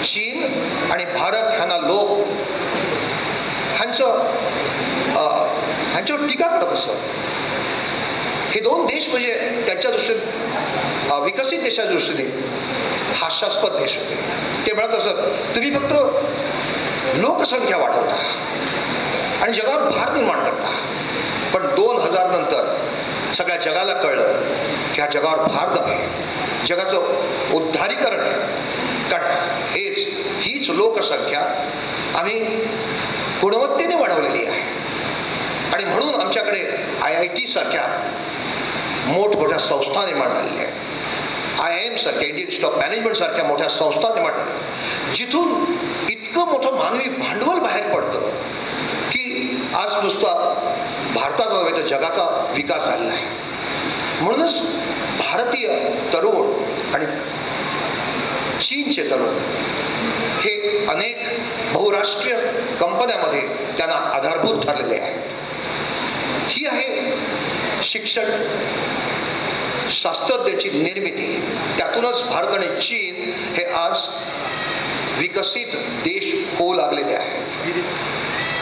चीन आणि भारत ह्यांना लोक ह्यांच्यावर टीका करत असत. हे दोन देश म्हणजे त्यांच्या दृष्टीने विकसित देशाच्या दृष्टीने हास्यास्पद देश होते. ते म्हणत असत तुम्ही फक्त लोकसंख्या वाढवता आणि जगावर भार निर्माण करता. पण 2000 नंतर सगळ्या जगाला कळलं की हा जगावर भार नव्हे, जगाचं उद्धारीकरण आहे. कारण हीच लोकसंख्या आम्ही गुणवत्तेने वाढवलेली आहे. आणि म्हणून आमच्याकडे IIT सारख्या मोठमोठ्या संस्था निर्माण झालेल्या आहेत. IIM सारख्या, इंडियन इन्स्टिट्यूट ऑफ मॅनेजमेंट सारख्या मोठ्या संस्था निर्माण झाल्या, जिथून इतकं मोठं मानवी भांडवल बाहेर पडतं की आज नुसता भारताचा नव्हे तर जगाचा विकास झालेला आहे. म्हणूनच भारतीय तरुण आणि चीनचे तरुण हे अनेक बहुराष्ट्रीय कंपन्यांमध्ये त्यांना आधारभूत ठरलेले आहेत. ही आहे शिक्षण शास्त्रज्ञाची निर्मिती. त्यातूनच भारत आणि चीन हे आज विकसित देश होऊ लागलेले आहेत.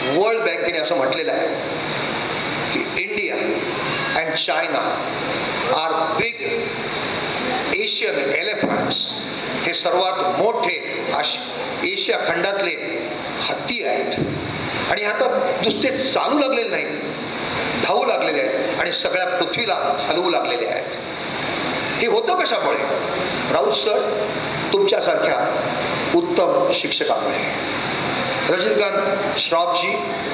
वर्ल्ड बँकेने असं म्हटलेलं आहे की India and China are big Asian elephants. हे सर्वात मोठे एशिया खंडातले हत्ती आहेत आणि आता नुसते चालू लागलेले नाहीत, धावू लागलेले आहेत आणि सगळ्या पृथ्वीला हलवू लागलेले आहेत. हे होतं कशामुळे? राऊत सर तुमच्यासारख्या उत्तम शिक्षकामुळे, रजनीकांत श्रॉफजी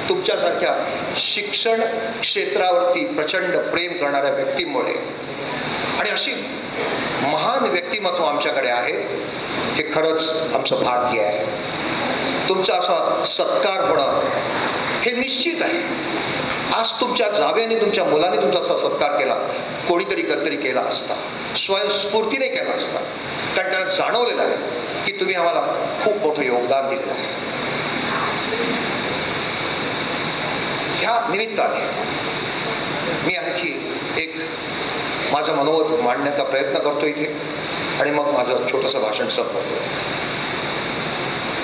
तुमच्यासारख्या शिक्षण क्षेत्रावरती प्रचंड प्रेम करणाऱ्या व्यक्तींमुळे, आणि अशी महान व्यक्तिमत्व आमच्याकडे आहे. हे खरंच आमचं भाग्य आहे. तुमचा असा सत्कार होणं हे निश्चित आहे. आज तुमच्या जावेने, तुमच्या मुलाने तुमचा असा सत्कार केला, कोणीतरी कधीतरी केला असता, स्वयंस्फूर्तीने केला असता. कारण त्यांना जाणवलेलं आहे की तुम्ही आम्हाला खूप मोठं योगदान दिलेलं आहे. ह्या निमित्ताने मी आणखी एक माझं मनोगत मांडण्याचा प्रयत्न करतो इथे. आणि मग माझं छोटंसं भाषण संपवतो.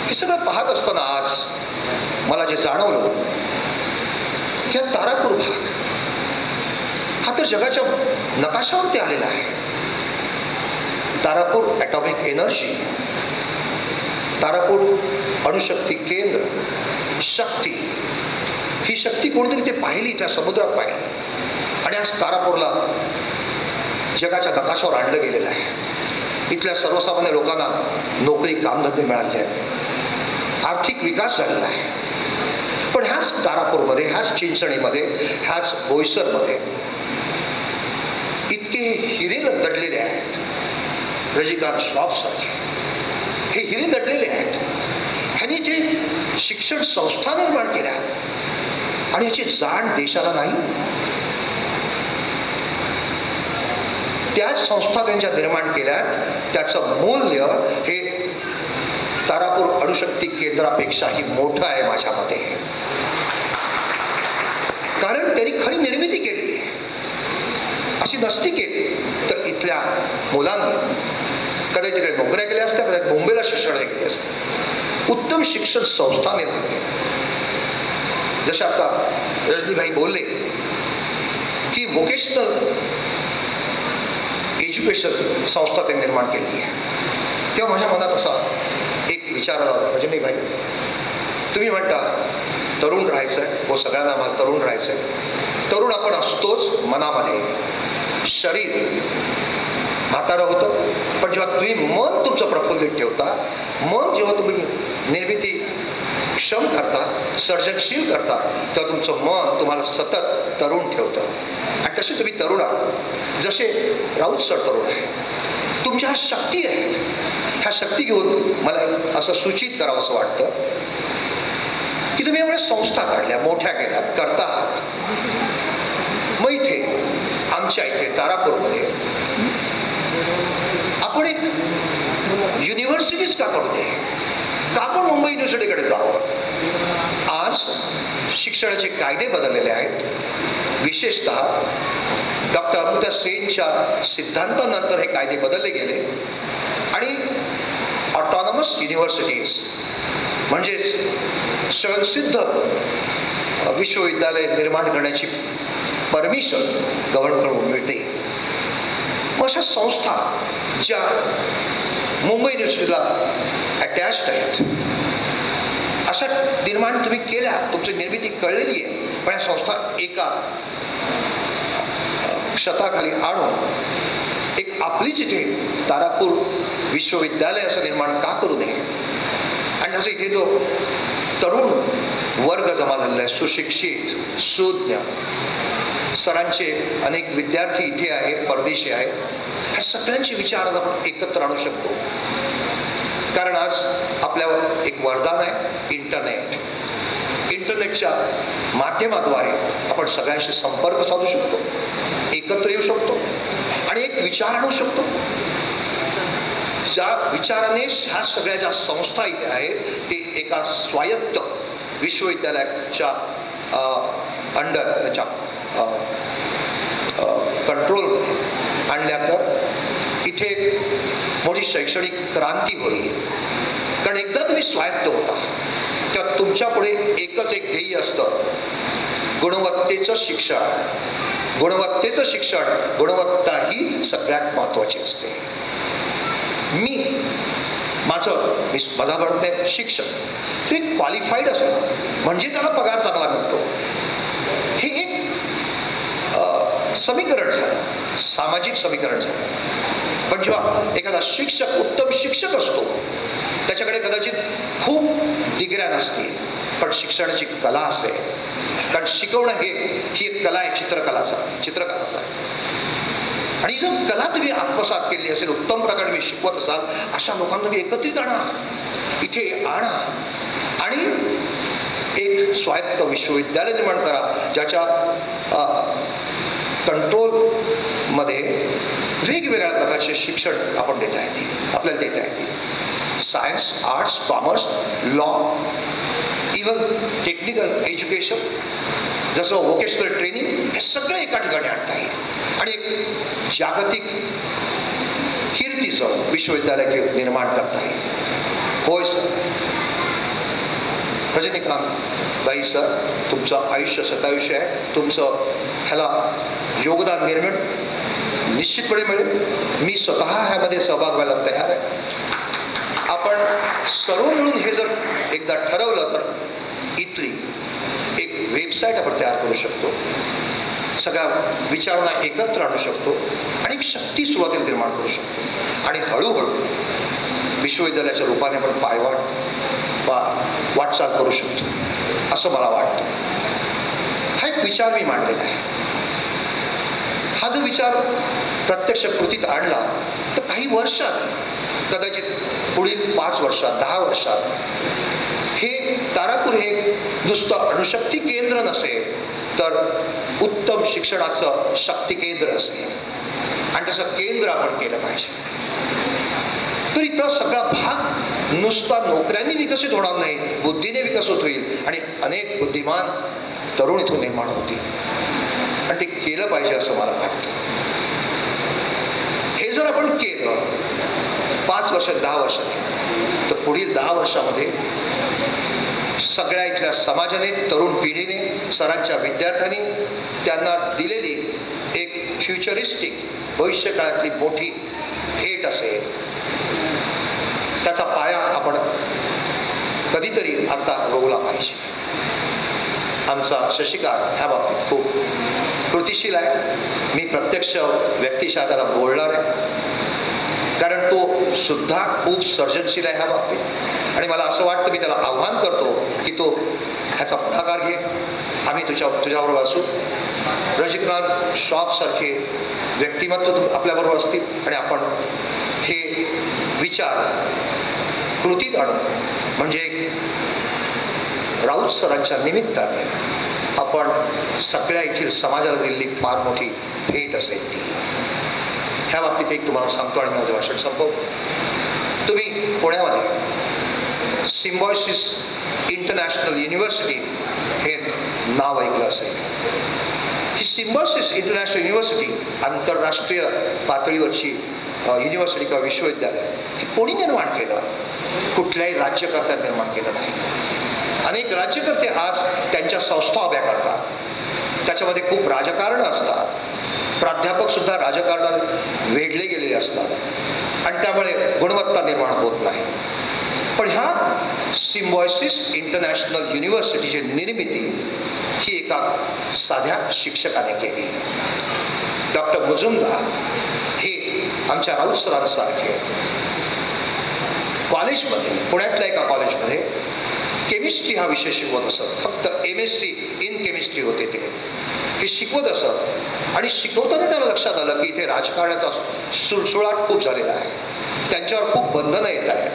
हे सगळं पाहत असताना आज मला जे जाणवलं की हा तारापूर भाग हा तर जगाच्या नकाशावरती आलेला आहे. तारापूर ॲटॉमिक एनर्जी, तारापूर अणुशक्ती केंद्र, शक्ती, ही शक्ती कोणीतरी ते पाहिली, त्या समुद्रात पाहिली आणि आज तारापूरला जगाच्या नकाशावर आणलं गेलेलं आहे. इथल्या सर्वसामान्य लोकांना नोकरी, कामधंदे मिळाले आहेत, आर्थिक विकास झालेला आहे. पण ह्याच तारापूरमध्ये, ह्याच चिंचणीमध्ये, ह्याच बोईसरमध्ये इतके हिरे दडलेले आहेत. रजनीकांत श्रॉफसारखे हे हिरे दडलेले आहेत. ह्यांनी जे शिक्षण संस्था निर्माण केल्या आहेत आणि याची जाण देशाला नाही. त्याच संस्था त्यांच्या निर्माण केल्यात, त्याचं मूल्य हे तारापूर अणुशक्ती केंद्रापेक्षाही मोठं आहे माझ्या मते. कारण त्यांनी खरी निर्मिती केली आहे. अशी नसती केली तर इथल्या मुलांनी कदाचित तिकडे नोकऱ्या केल्या असत्या, कदाचित मुंबईला शिक्षण केले असते. उत्तम शिक्षण संस्था निर्माण केल्या. जसे आता रजनीभाई बोलले की व्होकेशनल एज्युकेशन संस्था त्यांनी निर्माण केली आहे, तेव्हा माझ्या मनात असा एक विचार आला, रजनीभाई तुम्ही म्हणता तरुण राहायचं आहे, हो सगळ्यांना आम्हाला तरुण राहायचं आहे. तरुण आपण असतोच मनामध्ये, शरीर म्हातारं होतं, पण जेव्हा तुम्ही मन तुमचं प्रफुल्लित ठेवता, मन जेव्हा तुम्ही निर्मिती क्षम करता, सर्जनशील करता, तेव्हा तुमचं मन तुम्हाला सतत तरुण ठेवतं. आणि तसे तुम्ही तरुण आहात, जसे राऊत सर तरुण आहे. तुमच्या ह्या शक्ती आहेत. ह्या शक्ती घेऊन मला असं सूचित करावं असं वाटतं की तुम्ही एवढ्या संस्था काढल्या, मोठ्या केल्यात, करता आहात. मग इथे आमच्या इथे तारापूरमध्ये आपण एक युनिव्हर्सिटीज का करू नये? का आपण मुंबई युनिव्हर्सिटीकडे जावं? आज शिक्षणाचे कायदे बदललेले आहेत. विशेषतः डॉक्टर अमृता सेनच्या सिद्धांतानंतर हे कायदे बदलले गेले आणि ऑटॉनॉमस युनिव्हर्सिटीज म्हणजेच स्वयंसिद्ध विश्वविद्यालय निर्माण करण्याची परमिशन गव्हर्नमेंटकडून मिळते. मग अशा संस्था ज्या मुंबई युनिव्हर्सिटीला अटॅच्ड आहेत, अशा निर्माण तुम्ही केल्या, तुमची निर्मिती कळलेली आहे. पण या संस्था एका छताखाली आणून एक आपलीच इथे तारापूर विश्वविद्यालय असं निर्माण का करू नये? आणि असं इथे जो तरुण वर्ग जमा झालेला आहे, सुशिक्षित, सुज्ञ, सरांचे अनेक विद्यार्थी इथे आहेत, परदेशी आहेत. ह्या सगळ्यांचे विचार आज आपण एकत्र आणू शकतो. कारण आज आपल्यावर एक वरदान आहे, इंटरनेट. इंटरनेटच्या माध्यमाद्वारे आपण सगळ्यांशी संपर्क साधू शकतो, एकत्र येऊ शकतो आणि एक विचार आणू शकतो. ज्या विचाराने ह्या सगळ्या ज्या संस्था इथे आहेत ते एका स्वायत्त विश्वविद्यालयाच्या अंडर, त्याच्या कंट्रोलमध्ये आणल्या तर इथे मोठी शैक्षणिक क्रांती होईल. कारण एकदा तुम्ही स्वायत्त होता तेव्हा तुमच्या पुढे एकच एक ध्येय असतं, गुणवत्तेचं शिक्षण. गुणवत्तेचं शिक्षण, गुणवत्ता ही सगळ्यात महत्त्वाची असते. माझं मला म्हणते शिक्षक तो एक क्वालिफाईड असला म्हणजे त्याला पगार चांगला मिळतो. हे एक समीकरण झालं, सामाजिक समीकरण झालं. पण जेव्हा एखादा शिक्षक उत्तम शिक्षक असतो त्याच्याकडे कदाचित खूप डिग्र्या नसतील, पण शिक्षणाची कला असते. कारण शिकवणं ही एक कला आहे, चित्रकलाचा आहे. आणि जर कला तुम्ही आत्मसात केली असेल, उत्तम प्रकारे तुम्ही शिकवत असाल, अशा लोकांना तुम्ही एकत्रित आणा, इथे आणा आणि एक स्वायत्त विश्वविद्यालय निर्माण करा ज्याच्या कंट्रोलमध्ये वेगवेगळ्या प्रकारचे शिक्षण आपण देता येतील, आपल्याला देता येतील. Science, arts, commerce, law, even technical education, जसं व्होकेशनल ट्रेनिंग, हे सगळं एका ठिकाणी आणता येईल आणि एक जागतिक ही कीर्तीचं विश्वविद्यालय निर्माण करता येईल. होय सर. रजनीकांत भाई सर, तुमचं आयुष्य सतायुष्य आहे. तुमचं ह्याला योगदान निश्चितपणे मिळेल. मी स्वतः ह्यामध्ये सहभाग व्हायला तयार आहे. आपण सर्व मिळून हे जर एकदा ठरवलं तर इथली एक वेबसाईट आपण तयार करू शकतो. सगळ्या विचारांना एकत्र आणू शकतो आणि एक शक्ती सुरुवातीला निर्माण करू शकतो आणि हळूहळू विश्वविद्यालयाच्या रूपाने आपण वाटचाल करू शकतो असं मला वाटतं. हा एक विचार मी मांडलेला आहे. हा जो विचार प्रत्यक्ष कृतीत आणला तर काही वर्षात, कदाचित पुढील 5 वर्षात 10 वर्षात हे तारापूर हे नुसतं अणुशक्ती केंद्र नसेल तर उत्तम शिक्षणाचं शक्ती केंद्र असेल आणि तसं केंद्र आपण केलं पाहिजे. तर इथला सगळा भाग नुसता नोकऱ्यांनी विकसित होणार नाही, बुद्धीने विकसित होईल आणि अनेक बुद्धिमान तरुण इथून निर्माण होतील आणि ते केलं पाहिजे असं मला वाटतं. हे जर आपण केलं 5 वर्षात 10 वर्षात तर पुढील 10 वर्षामध्ये सगळ्या इथल्या समाजाने, तरुण पिढीने, सरांच्या विद्यार्थ्यांनी त्यांना दिलेली एक फ्युचरिस्टिक भविष्यकाळातली मोठी भेट असेल. त्याचा पाया आपण कधीतरी आता रोवला पाहिजे. आमचा शशिकांत ह्या बाबतीत खूप कृतिशील आहे. मी प्रत्यक्ष व्यक्तिशः त्याला बोलणार आहे कारण तो सुद्धा खूप सर्जनशील आहे ह्या बाबतीत आणि मला असं वाटतं मी त्याला आव्हान करतो की तो ह्याचा पुढाकार घे. आम्ही तुझ्याबरोबर असू. रजनीकांत श्रॉफसारखे व्यक्तिमत्व आपल्याबरोबर असतील आणि आपण हे विचार कृतीत आणू. म्हणजे राऊत सरांच्या निमित्ताने आपण सगळ्या येथील समाजाला दिलेली फार मोठी भेट असेल ती. ह्या बाबतीत एक तुम्हाला सांगतो आणि माझं भाषण संपवतो. तुम्ही पुण्यामध्ये सिम्बॉयसिस इंटरनॅशनल युनिव्हर्सिटी हे नाव ऐकलं असेल. ही सिम्बॉयसिस इंटरनॅशनल युनिव्हर्सिटी आंतरराष्ट्रीय पातळीवरची युनिव्हर्सिटी किंवा विश्वविद्यालय हे कोणी निर्माण केलं? कुठल्याही राज्यकर्त्यात निर्माण केलं नाही. अनेक राज्यकर्ते आज त्यांच्या संस्था उभ्या करतात. त्याच्यामध्ये खूप राजकारणं असतात. प्राध्यापक सुद्धा राजकारणात वेढले गेलेले असतात आणि त्यामुळे गुणवत्ता निर्माण होत नाही. पण ह्या सिम्बॉयसिस इंटरनॅशनल युनिव्हर्सिटीची निर्मिती ही एका साध्या शिक्षकाने केली. डॉक्टर मुजुमदार हे आमच्या राऊत सरांसारखे कॉलेजमध्ये, पुण्यातल्या एका कॉलेजमध्ये केमिस्ट्री हा विषय शिकवत असत. फक्त MSc इन केमिस्ट्री होते ते शिकवत असत आणि शिकवताना त्याला लक्षात आलं की इथे राजकारणाचा सुळसुळाट खूप झालेला आहे. त्यांच्यावर खूप बंधनं येत आहेत.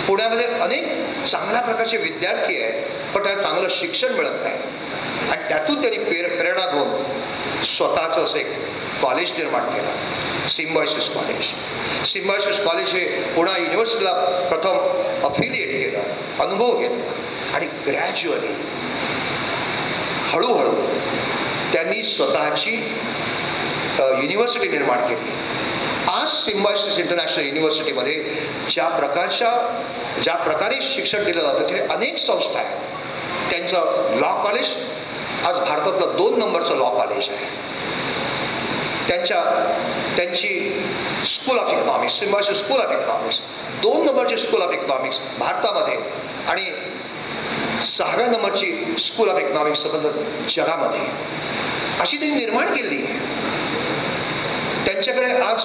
पुण्यामध्ये अनेक चांगल्या प्रकारचे विद्यार्थी आहेत पण त्याला चांगलं शिक्षण मिळत नाही आणि त्यातून त्यांनी प्रेरणा घेऊन स्वतःचं असं एक कॉलेज निर्माण केलं, सिम्बॉयसिस कॉलेज. सिम्बॉयसिस कॉलेज हे पुणा युनिव्हर्सिटीला प्रथम अफिलिएट केलं, अनुभव घेतला आणि ग्रॅज्युअली हळूहळू त्यांनी स्वतःची युनिव्हर्सिटी निर्माण केली. आज सिम्बॉयसिस इंटरनॅशनल युनिव्हर्सिटीमध्ये ज्या प्रकारे शिक्षण दिलं जातं तिथे अनेक संस्था आहेत. त्यांचं लॉ कॉलेज आज भारतातलं 2 नंबरचं लॉ कॉलेज आहे. त्यांची school of economics, Symbiosis school of economics 2 नंबरची स्कूल ऑफ इकॉनॉमिक्स भारतामध्ये आणि 6व्या नंबरची स्कूल ऑफ इकॉनॉमिक्स संबंध जगामध्ये अशी त्यांनी निर्माण केली आहे. त्यांच्याकडे आज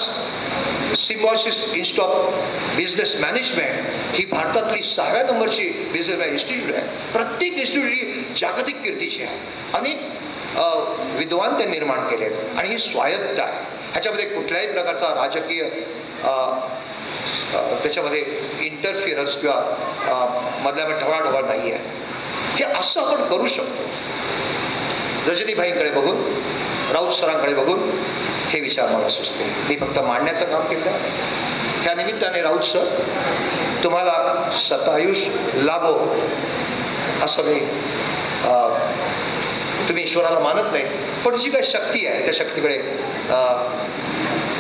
Symbiosis institute of business management ही भारतातली 6व्या नंबरची बिझनेस इन्स्टिट्यूट आहे. प्रत्येक इन्स्टिट्यूट ही जागतिक कीर्तीची आहे. अनेक विद्वान त्यांनी निर्माण केले आहेत आणि ही स्वायत्त आहे. ह्याच्यामध्ये कुठल्याही प्रकारचा राजकीय त्याच्यामध्ये इंटरफिरन्स किंवा मधल्यामध्ये ढवळाढवळ नाही आहे. हे असं आपण करू शकतो. रजनीभाईंकडे बघून, राऊत सरांकडे बघून हे विचार मला सुचले. मी फक्त मांडण्याचं काम केलं. त्या निमित्ताने राऊत सर तुम्हाला शतायुष लाभो असं मी, तुम्ही ईश्वराला मानत नाही पण जी काही शक्ती आहे त्या शक्तीकडे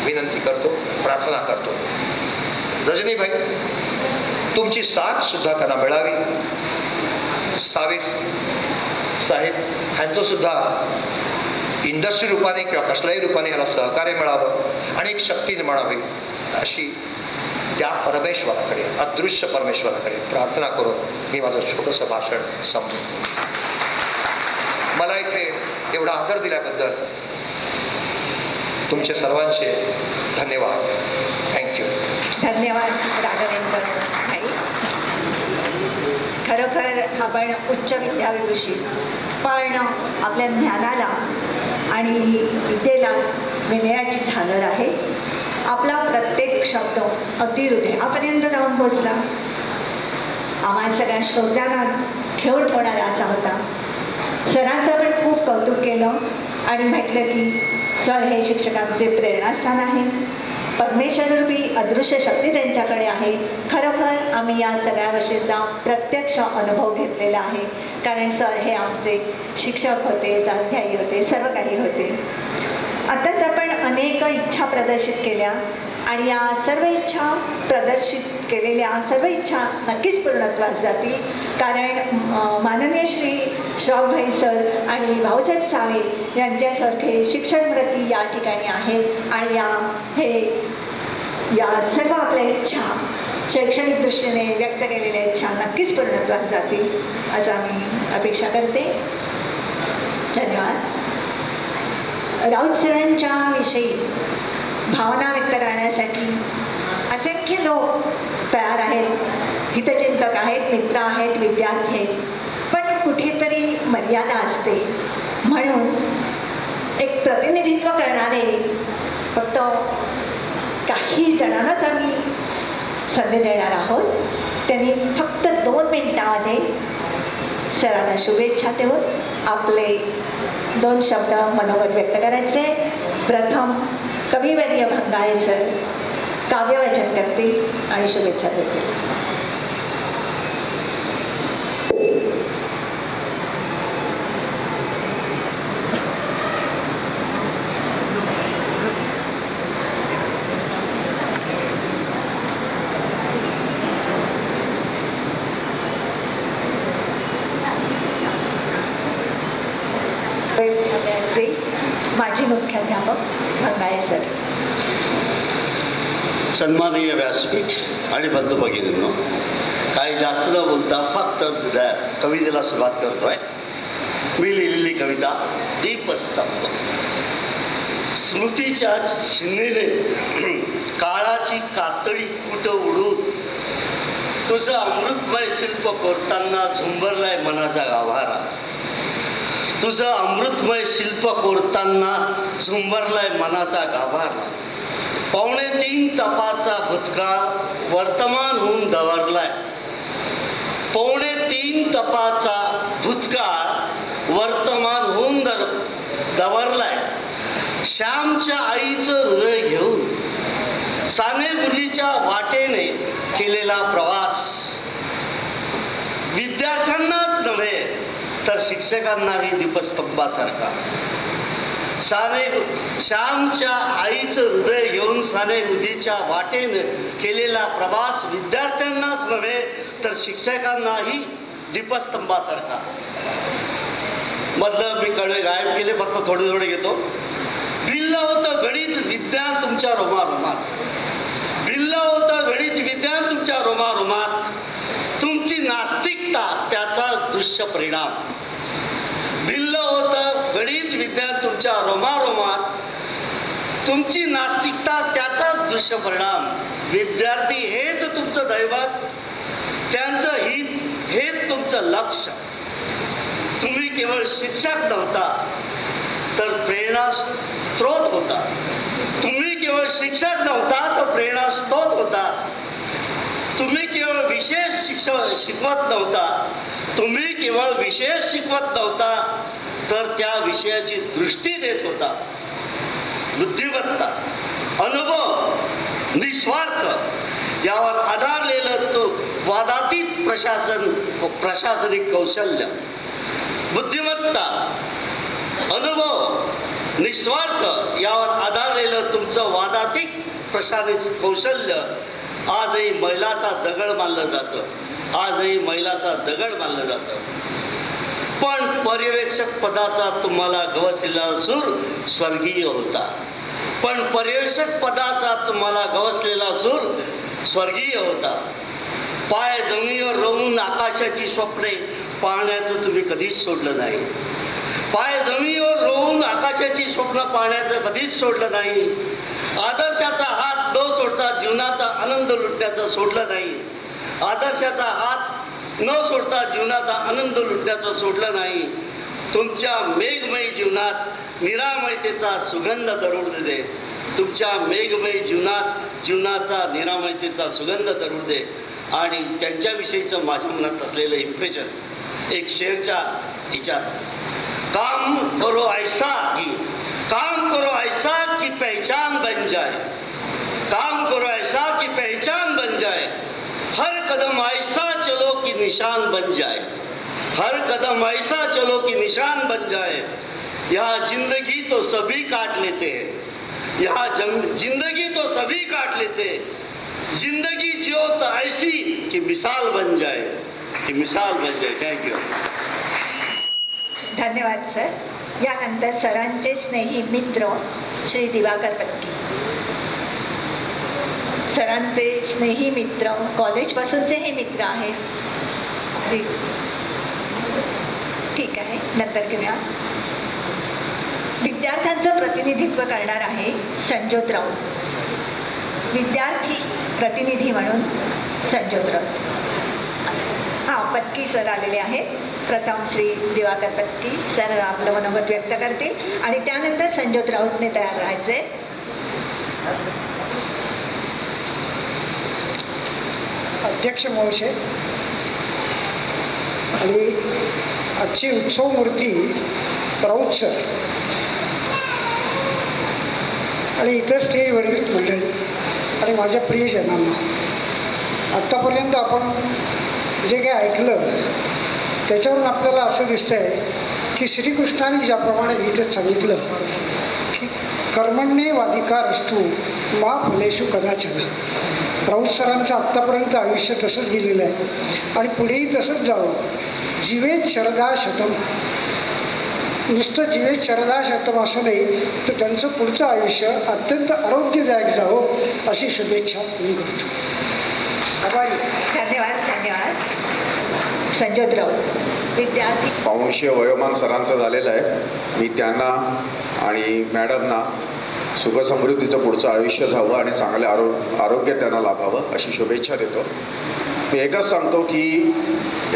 विनंती करतो, प्रार्थना करतो. रजनीभाई, तुमची साथ सुद्धा त्यांना मिळावी. सावे साहेब ह्यांचं सुद्धा इंडस्ट्री रूपाने किंवा कसल्याही रूपाने याला सहकार्य मिळावं आणि एक शक्ती निर्माण व्हावी अशी त्या परमेश्वराकडे, अदृश्य परमेश्वराकडे प्रार्थना करून मी माझं छोटंसं भाषण संपवतो. मला इथे एवढा आदर दिल्याबद्दल तुमचे सर्वांचे धन्यवाद. थँक्यू. धन्यवाद राघवेंद्र भाई. खरोखर आपण उच्च विद्याविभूषित, पण आपल्या ज्ञानाला आणि विद्येला विनयाची झालर आहे. आपला प्रत्येक शब्द अगदी हृदयापर्यंत जाऊन पोचला. आम्हाला सगळ्या श्रोत्यांना घेऊन ठेवणारा असा होता. सरांचं पण खूप कौतुक केलं आणि म्हटलं की सर हे शिक्षकांचे प्रेरणास्थान आहे. परमेश्वररूपी अदृश्य शक्ती त्यांच्याकडे आहे. खरोखर आम्ही या सगळ्या वर्षीचा प्रत्यक्ष अनुभव घेतलेला आहे. कारण सर हे आमचे शिक्षक होते, स्वाध्यायी होते, सर्व काही होते. आताच आपण अनेक इच्छा प्रदर्शित केल्या आणि या सर्व इच्छा प्रदर्शित केलेल्या सर्व इच्छा नक्कीच पूर्णत्वास जातील. कारण माननीय श्री श्रावभाई सर आणि भाऊसाहेब सावे यांच्यासारखे शिक्षणव्रती या ठिकाणी आहेत आणि या सर्व आपल्या इच्छा शैक्षणिक दृष्टीने व्यक्त केलेल्या इच्छा नक्कीच पूर्णत्वास जातील असं मी अपेक्षा करते. धन्यवाद. राऊत सरांच्या विषयी भावना व्यक्त करण्यासाठी असंख्य लोक तयार आहेत. हितचिंतक आहेत, मित्र आहेत, विद्यार्थी आहेत. पण कुठेतरी मर्यादा असते. म्हणून एक प्रतिनिधित्व करणारे फक्त काही जणांनाच आम्ही संधी देणार आहोत. त्यांनी फक्त 2 मिनिटांमध्ये सरांना शुभेच्छा देऊन आपले 2 शब्द मनोगत व्यक्त करायचे. प्रथम कविवर्य भंगाळे सर काव्यवाचन करतील आणि शुभेच्छा देतील. माजी मुख्याध्यापक भंगाळे सर. सन्माननीय व्यासपीठ आणि बंधू भगिनींनो, काही जास्त न बोलता फक्त कवितेला सुरुवात करतोय. मी लिहिलेली कविता दीपस्तंभ. स्मृतीच्या छिन्नीने काळाची कातडी कुठं उडून तुझं अमृतमय शिल्प कोरताना झुंबरलाय मनाचा गाभारा. तुझं अमृतमय शिल्प कोरताना झुंबरलाय मनाचा गाभारा. 2:45 तपाचा भूतकाळ वर्तमान होऊन दवरलाय. 2:45 तपाचा भूतकाळ वर्तमान होऊन दवरलाय. श्यामच्या आईचं हृदय घेऊन साने गुरुजीच्या वाटेने केलेला प्रवास विद्यार्थ्यांनाच नव्हे तर शिक्षकांनाही दीपस्तंभासारखा. श्यामच्या आईचं हृदय घेऊन साने गुरुजीच्या वाटेने केलेला प्रवास विद्यार्थ्यांनाच नव्हे तर शिक्षकांनाही दीपस्तंभासारखा. मधलं मी कडवे गायब केले, फक्त थोडे थोडे घेतो. भिल्ल होतं गणित विज्ञान तुमच्या रोमारोमात. भिल्ल होतं गणित विज्ञान तुमच्या रोमारोमात. तुमची नास्तिकता त्याचा दृश्य परिणाम. भिल्ल होतं गणित विज्ञान तुमच्या रोमारोमात. तुमची नास्तिकता त्याचा दृश्य परिणाम. विद्यार्थी हेच तुमचं दैवत, त्यांचं हित हेच तुमचं लक्ष. तुम्ही केवळ शिक्षक नव्हता तर प्रेरणा स्रोत होता. तुम्ही केवळ शिक्षक नव्हता तर प्रेरणा स्रोत होता. तुम्ही केवळ विशेष शिकवत नव्हता. तुम्ही केवळ विशेष शिकवत नव्हता तर त्या विषयाची दृष्टी देत होता. बुद्धिमत्ता, अनुभव, निस्वार्थ यावर आधारलेलं तो वादातीत प्रशासनिक कौशल्य. बुद्धिमत्ता, अनुभव, निस्वार्थ यावर आधारलेलं तुमचं वादातीत प्रशासनिक कौशल्य आजही मैलाचा दगड मानलं जातं, आजही मैलाचा दगड मानलं जातं. पण पर्यवेक्षक पदाचा तुम्हाला गवसलेला सूर स्वर्गीय होता. पण पर्यवेक्षक पदाचा तुम्हाला गवसलेला सूर स्वर्गीय होता. पाय जमिनीवर रोवून आकाशाची स्वप्ने पाहण्याचं तुम्ही कधीच सोडलं नाही. पाय जमिनीवर रोवून आकाशाची स्वप्न पाहण्याचं कधीच सोडलं नाही. आदर्शाचा हात न सोडता जीवनाचा आनंद लुटण्याचं सोडलं नाही. आदर्शाचा हात न सोडता जीवनाचा आनंद लुटण्याचं सोडलं नाही. तुमच्या मेघमयी जीवनात निरामयतेचा सुगंध दरुड दे. तुमच्या मेघमयी जीवनात जीवनाचा निरामयतेचा सुगंध दरुड दे. आणि त्यांच्याविषयीचं माझ्या मनात असलेलं इम्प्रेशन एक शेरच्या हिच्यात, काम करो ऐसा की, काम करो ऐसा कि पहचान बन जाए, काम करो ऐसा कि पहचान बन जाए, हर कदम ऐसा चलो कि निशान बन जाए, हर कदम ऐसा चलो कि निशान बन जाए. यह जिंदगी तो सभी काट लेते हैं, यह जिंदगी तो सभी काट लेते हैं. जिंदगी जियो तो ऐसी कि मिसाल बन जाए, कि मिसाल बन जाए. थँक्यू. धन्यवाद सर. यानंतर सरांचे स्नेही मित्र श्री दिवाकर पत्की. सरांचे स्नेही मित्र, कॉलेजपासूनचे हे मित्र आहेत. ठीक आहे, नंतर घेऊया. विद्यार्थ्यांचं प्रतिनिधित्व करणार आहे संजोत राऊत. विद्यार्थी प्रतिनिधी म्हणून संजोत राऊत. हां, पत्की सर आलेले आहेत. प्रथम श्री दिवाकर पत्की सर आपलं मनोगत व्यक्त करतील आणि त्यानंतर संजोत राऊतने तयार राहायचे. अध्यक्ष महोदय आणि आजची उत्सव मूर्ती राऊत सर आणि इतर स्टेजवरील मंडळी आणि माझ्या प्रियजनांना, आत्तापर्यंत आपण जे काही ऐकलं त्याच्यावरून आपल्याला असं दिसतं आहे की श्रीकृष्णाने ज्याप्रमाणे गीतेत सांगितलं की कर्मण्येवाधिकारस्तु मा फलेषु कदाचन, राऊत सरांचं आत्तापर्यंत आयुष्य तसंच गेलेलं आहे आणि पुढेही तसंच जावं. जीवेत शरदा शतम, नुसतं जीवेत शरदा शतम असं नाही तर त्यांचं पुढचं आयुष्य अत्यंत आरोग्यदायक जावं अशी शुभेच्छा मी करतो. आभारी. धन्यवाद. धन्यवाद. संजोत राऊत. विद्यार्थी पाऊणशे वयोमान सरांचं झालेलं आहे. मी त्यांना आणि मॅडमना सुखसमृद्धीचं पुढचं आयुष्य जावं आणि चांगले आरोग्य त्यांना लाभावं अशी शुभेच्छा देतो. मी एकच सांगतो की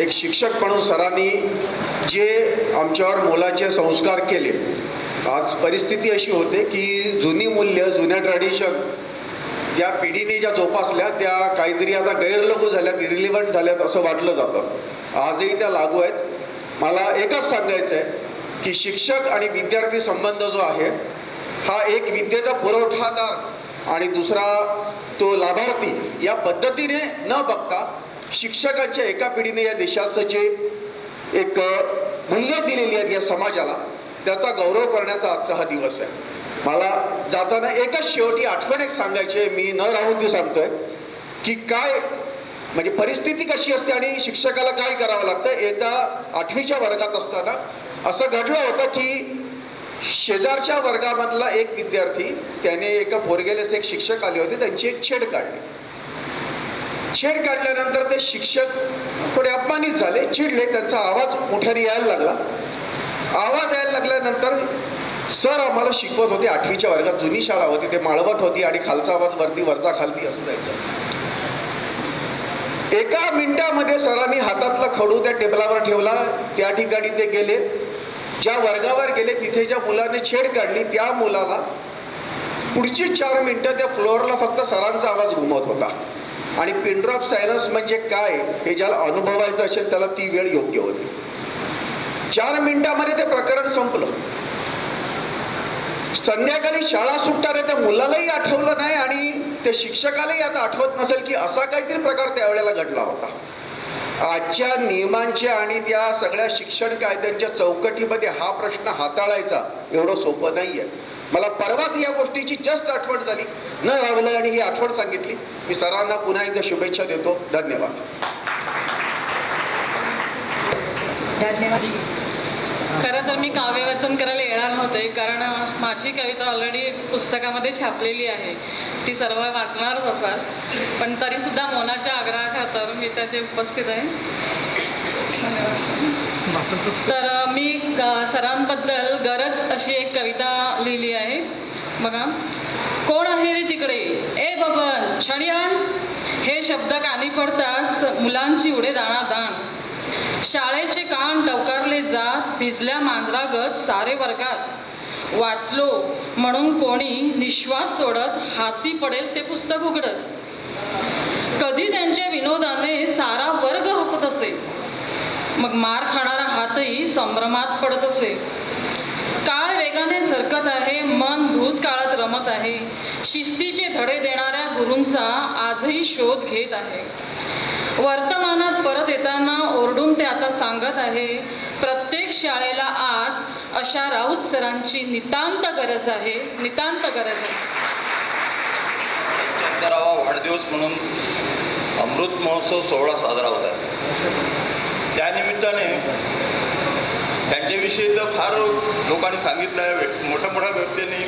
एक शिक्षक म्हणून सरांनी जे आमच्यावर मोलाचे संस्कार केले, आज परिस्थिती अशी होते की जुनी मूल्य, जुन्या ट्रॅडिशन त्या पिढीने ज्या जोपासल्या त्या काहीतरी आता गैरलागू झाल्यात, इरिलिव्हंट झाल्यात असं वाटलं जातं. आजही त्या लागू आहेत. मला एकच सांगायचं आहे की शिक्षक आणि विद्यार्थी संबंध जो आहे हा एक विद्येचा पुरवठादार आणि दुसरा तो लाभार्थी या पद्धतीने न बघता शिक्षकांच्या एका पिढीने या देशाचं जे एक मूल्य दिलेली आहेत या समाजाला त्याचा गौरव करण्याचा आजचा हा दिवस आहे. मला जाताना एकच शेवटी आठवण एक सांगायची आहे, मी न राहून ती सांगतोय की काय म्हणजे परिस्थिती कशी असते आणि शिक्षकाला काय करावं लागतं. एकदा 8वीच्या वर्गात असताना असं घडलं होतं की शेजारच्या वर्गामधला एक विद्यार्थी त्याने एका पोरगेलेच एक शिक्षक आले होते, त्यांची एक छेड काढली. छेड काढल्यानंतर ते शिक्षक थोडे अपमानित झाले, चिडले, त्यांचा आवाज मोठ्याने यायला लागला. आवाज यायला लागल्यानंतर सर आम्हाला शिकवत होते 8वीच्या वर्गात, जुनी शाळा होती, ते माळवट होती आणि खालचा आवाज वरती, वरचा खालती असं जायचं. एका मिनिटामध्ये सरांनी हातातला खडू त्या टेबलावर ठेवला, त्या ठिकाणी ते गेले, ज्या वर्गावर गेले तिथे ज्या मुलाने छेड काढली त्या मुलाला पुढची 4 मिनिटं त्या फ्लोअरला फक्त सरांचा आवाज घुमत होता. आणि पिनड्रॉप सायलन्स म्हणजे काय हे ज्याला अनुभवायचं असेल त्याला ती वेळ योग्य होती. 4 मिनिटामध्ये ते प्रकरण संपलं. संध्याकाळी शाळा सुटणाऱ्या त्या मुलालाही आठवलं नाही आणि त्या शिक्षकालाही आता आठवत नसेल की असा काहीतरी प्रकार त्यावेळेला घडला होता. आजच्या नियमांच्या आणि त्या सगळ्या शिक्षण कायद्यांच्या चौकटीमध्ये हा प्रश्न हाताळायचा एवढं सोपं नाही आहे. मला परवाच या गोष्टीची जस्ट आठवण झाली, न राहिलं आणि ही आठवण सांगितली. मी सरांना पुन्हा एकदा शुभेच्छा देतो. धन्यवाद. धन्यवाद. खरं तर मी काव्य वाचन करायला येणार नव्हते, कारण माझी कविता ऑलरेडी पुस्तकामध्ये छापलेली आहे, ती सर्व वाचणारच असाल. पण तरीसुद्धा मोनाच्या आग्रहाखातर मी त्याचे उपस्थित आहे. तर मी सरांबद्दल गरज अशी एक कविता लिहिली आहे. बघा. कोण आहे रे तिकडे, ए बबन छडी आण. हे शब्द कानी पडताच मुलांची उडे दाणादाण. शाळेचे कान टवकारले जात, भिजल्या मांजरागत सारे वर्गात. वाचलो म्हणून कोणी निश्वास सोडत, हाती पडेल ते पुस्तक उघडत. कधी त्यांच्या विनोदाने सारा वर्ग हसत असे, मग मार खाणारा हातही संभ्रमात पडत असे. काळ वेगाने सरकत आहे, मन भूतकाळात रमत आहे. शिस्तीचे धडे देणाऱ्या गुरूंचा आजही शोध घेत आहे. वर्तमानात परत येताना ओरडून ते आता सांगत आहे, प्रत्येक शाळेला आज अशा राऊत सरांची नितांत गरज आहे, नितांत गरज आहे. 75वा वाढदिवस म्हणून अमृत महोत्सव सोहळा साजरा होत आहे. त्यानिमित्ताने त्यांच्याविषयी तर फार लोकांनी सांगितलं आहे, मोठ्या मोठ्या व्यक्तींनी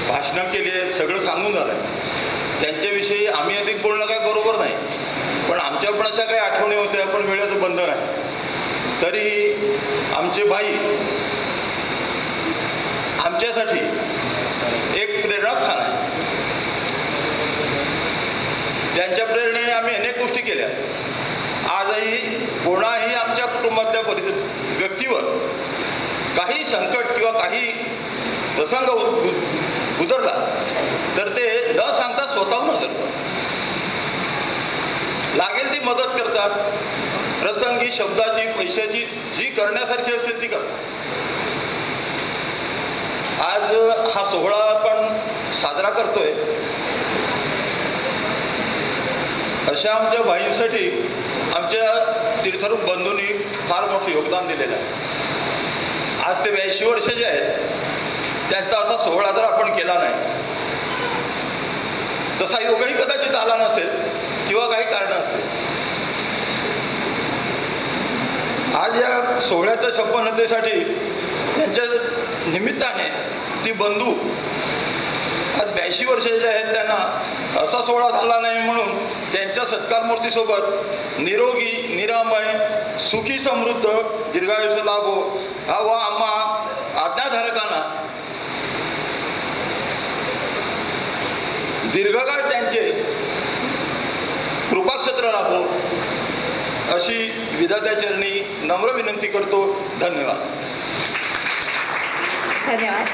भाषणं केली आहेत, सगळं सांगून झालं आहे. त्यांच्याविषयी आम्ही अधिक बोलणं काय बरोबर नाही, पण आमच्या पण अशा काही आठवणी होत्या, पण वेळेचं बंधन आहे. तरी आमचे भाई आमच्यासाठी एक प्रेरणास्थान आहे. त्यांच्या प्रेरणेने आम्ही अनेक गोष्टी केल्या. आजही कोणाही आमच्या कुटुंबातल्या व्यक्तीवर काही संकट किंवा काही प्रसंग उतरला तर ते न सांगता स्वतःहून असतात, लागेल ती मदत करतात. प्रसंगी शब्दाची पैशाची जी करण्यासारखी असेल ती करतात. आज हा सोहळा आपण साजरा करतोय, अशा आमच्या भाईंसाठी आमच्या तीर्थरूप बंधूंनी फार मोठं योगदान दिलेलं आहे. आज ते 82 वर्षाचे आहेत. त्यांचा असा सोहळा जर आपण केला नाही, तसा योगही कदाचित आला नसेल किंवा काही कारण असेल. आज या सोहळ्याच्या संपन्नतेसाठी त्यांच्या निमित्ताने ती बंधू आज 82 वर्षाचे आहेत, त्यांना असा सोहळा झाला नाही म्हणून त्यांच्या सत्कार मूर्तीसोबत निरोगी निरामय सुखी समृद्ध दीर्घायुष्य लाभो हा व आम्हा आज्ञाधारकांना दीर्घकाळ त्यांचे कृपाक्षेत्र लाभो अशी विधात्याचरणी नम्र विनंती करतो. धन्यवाद. धन्यवाद.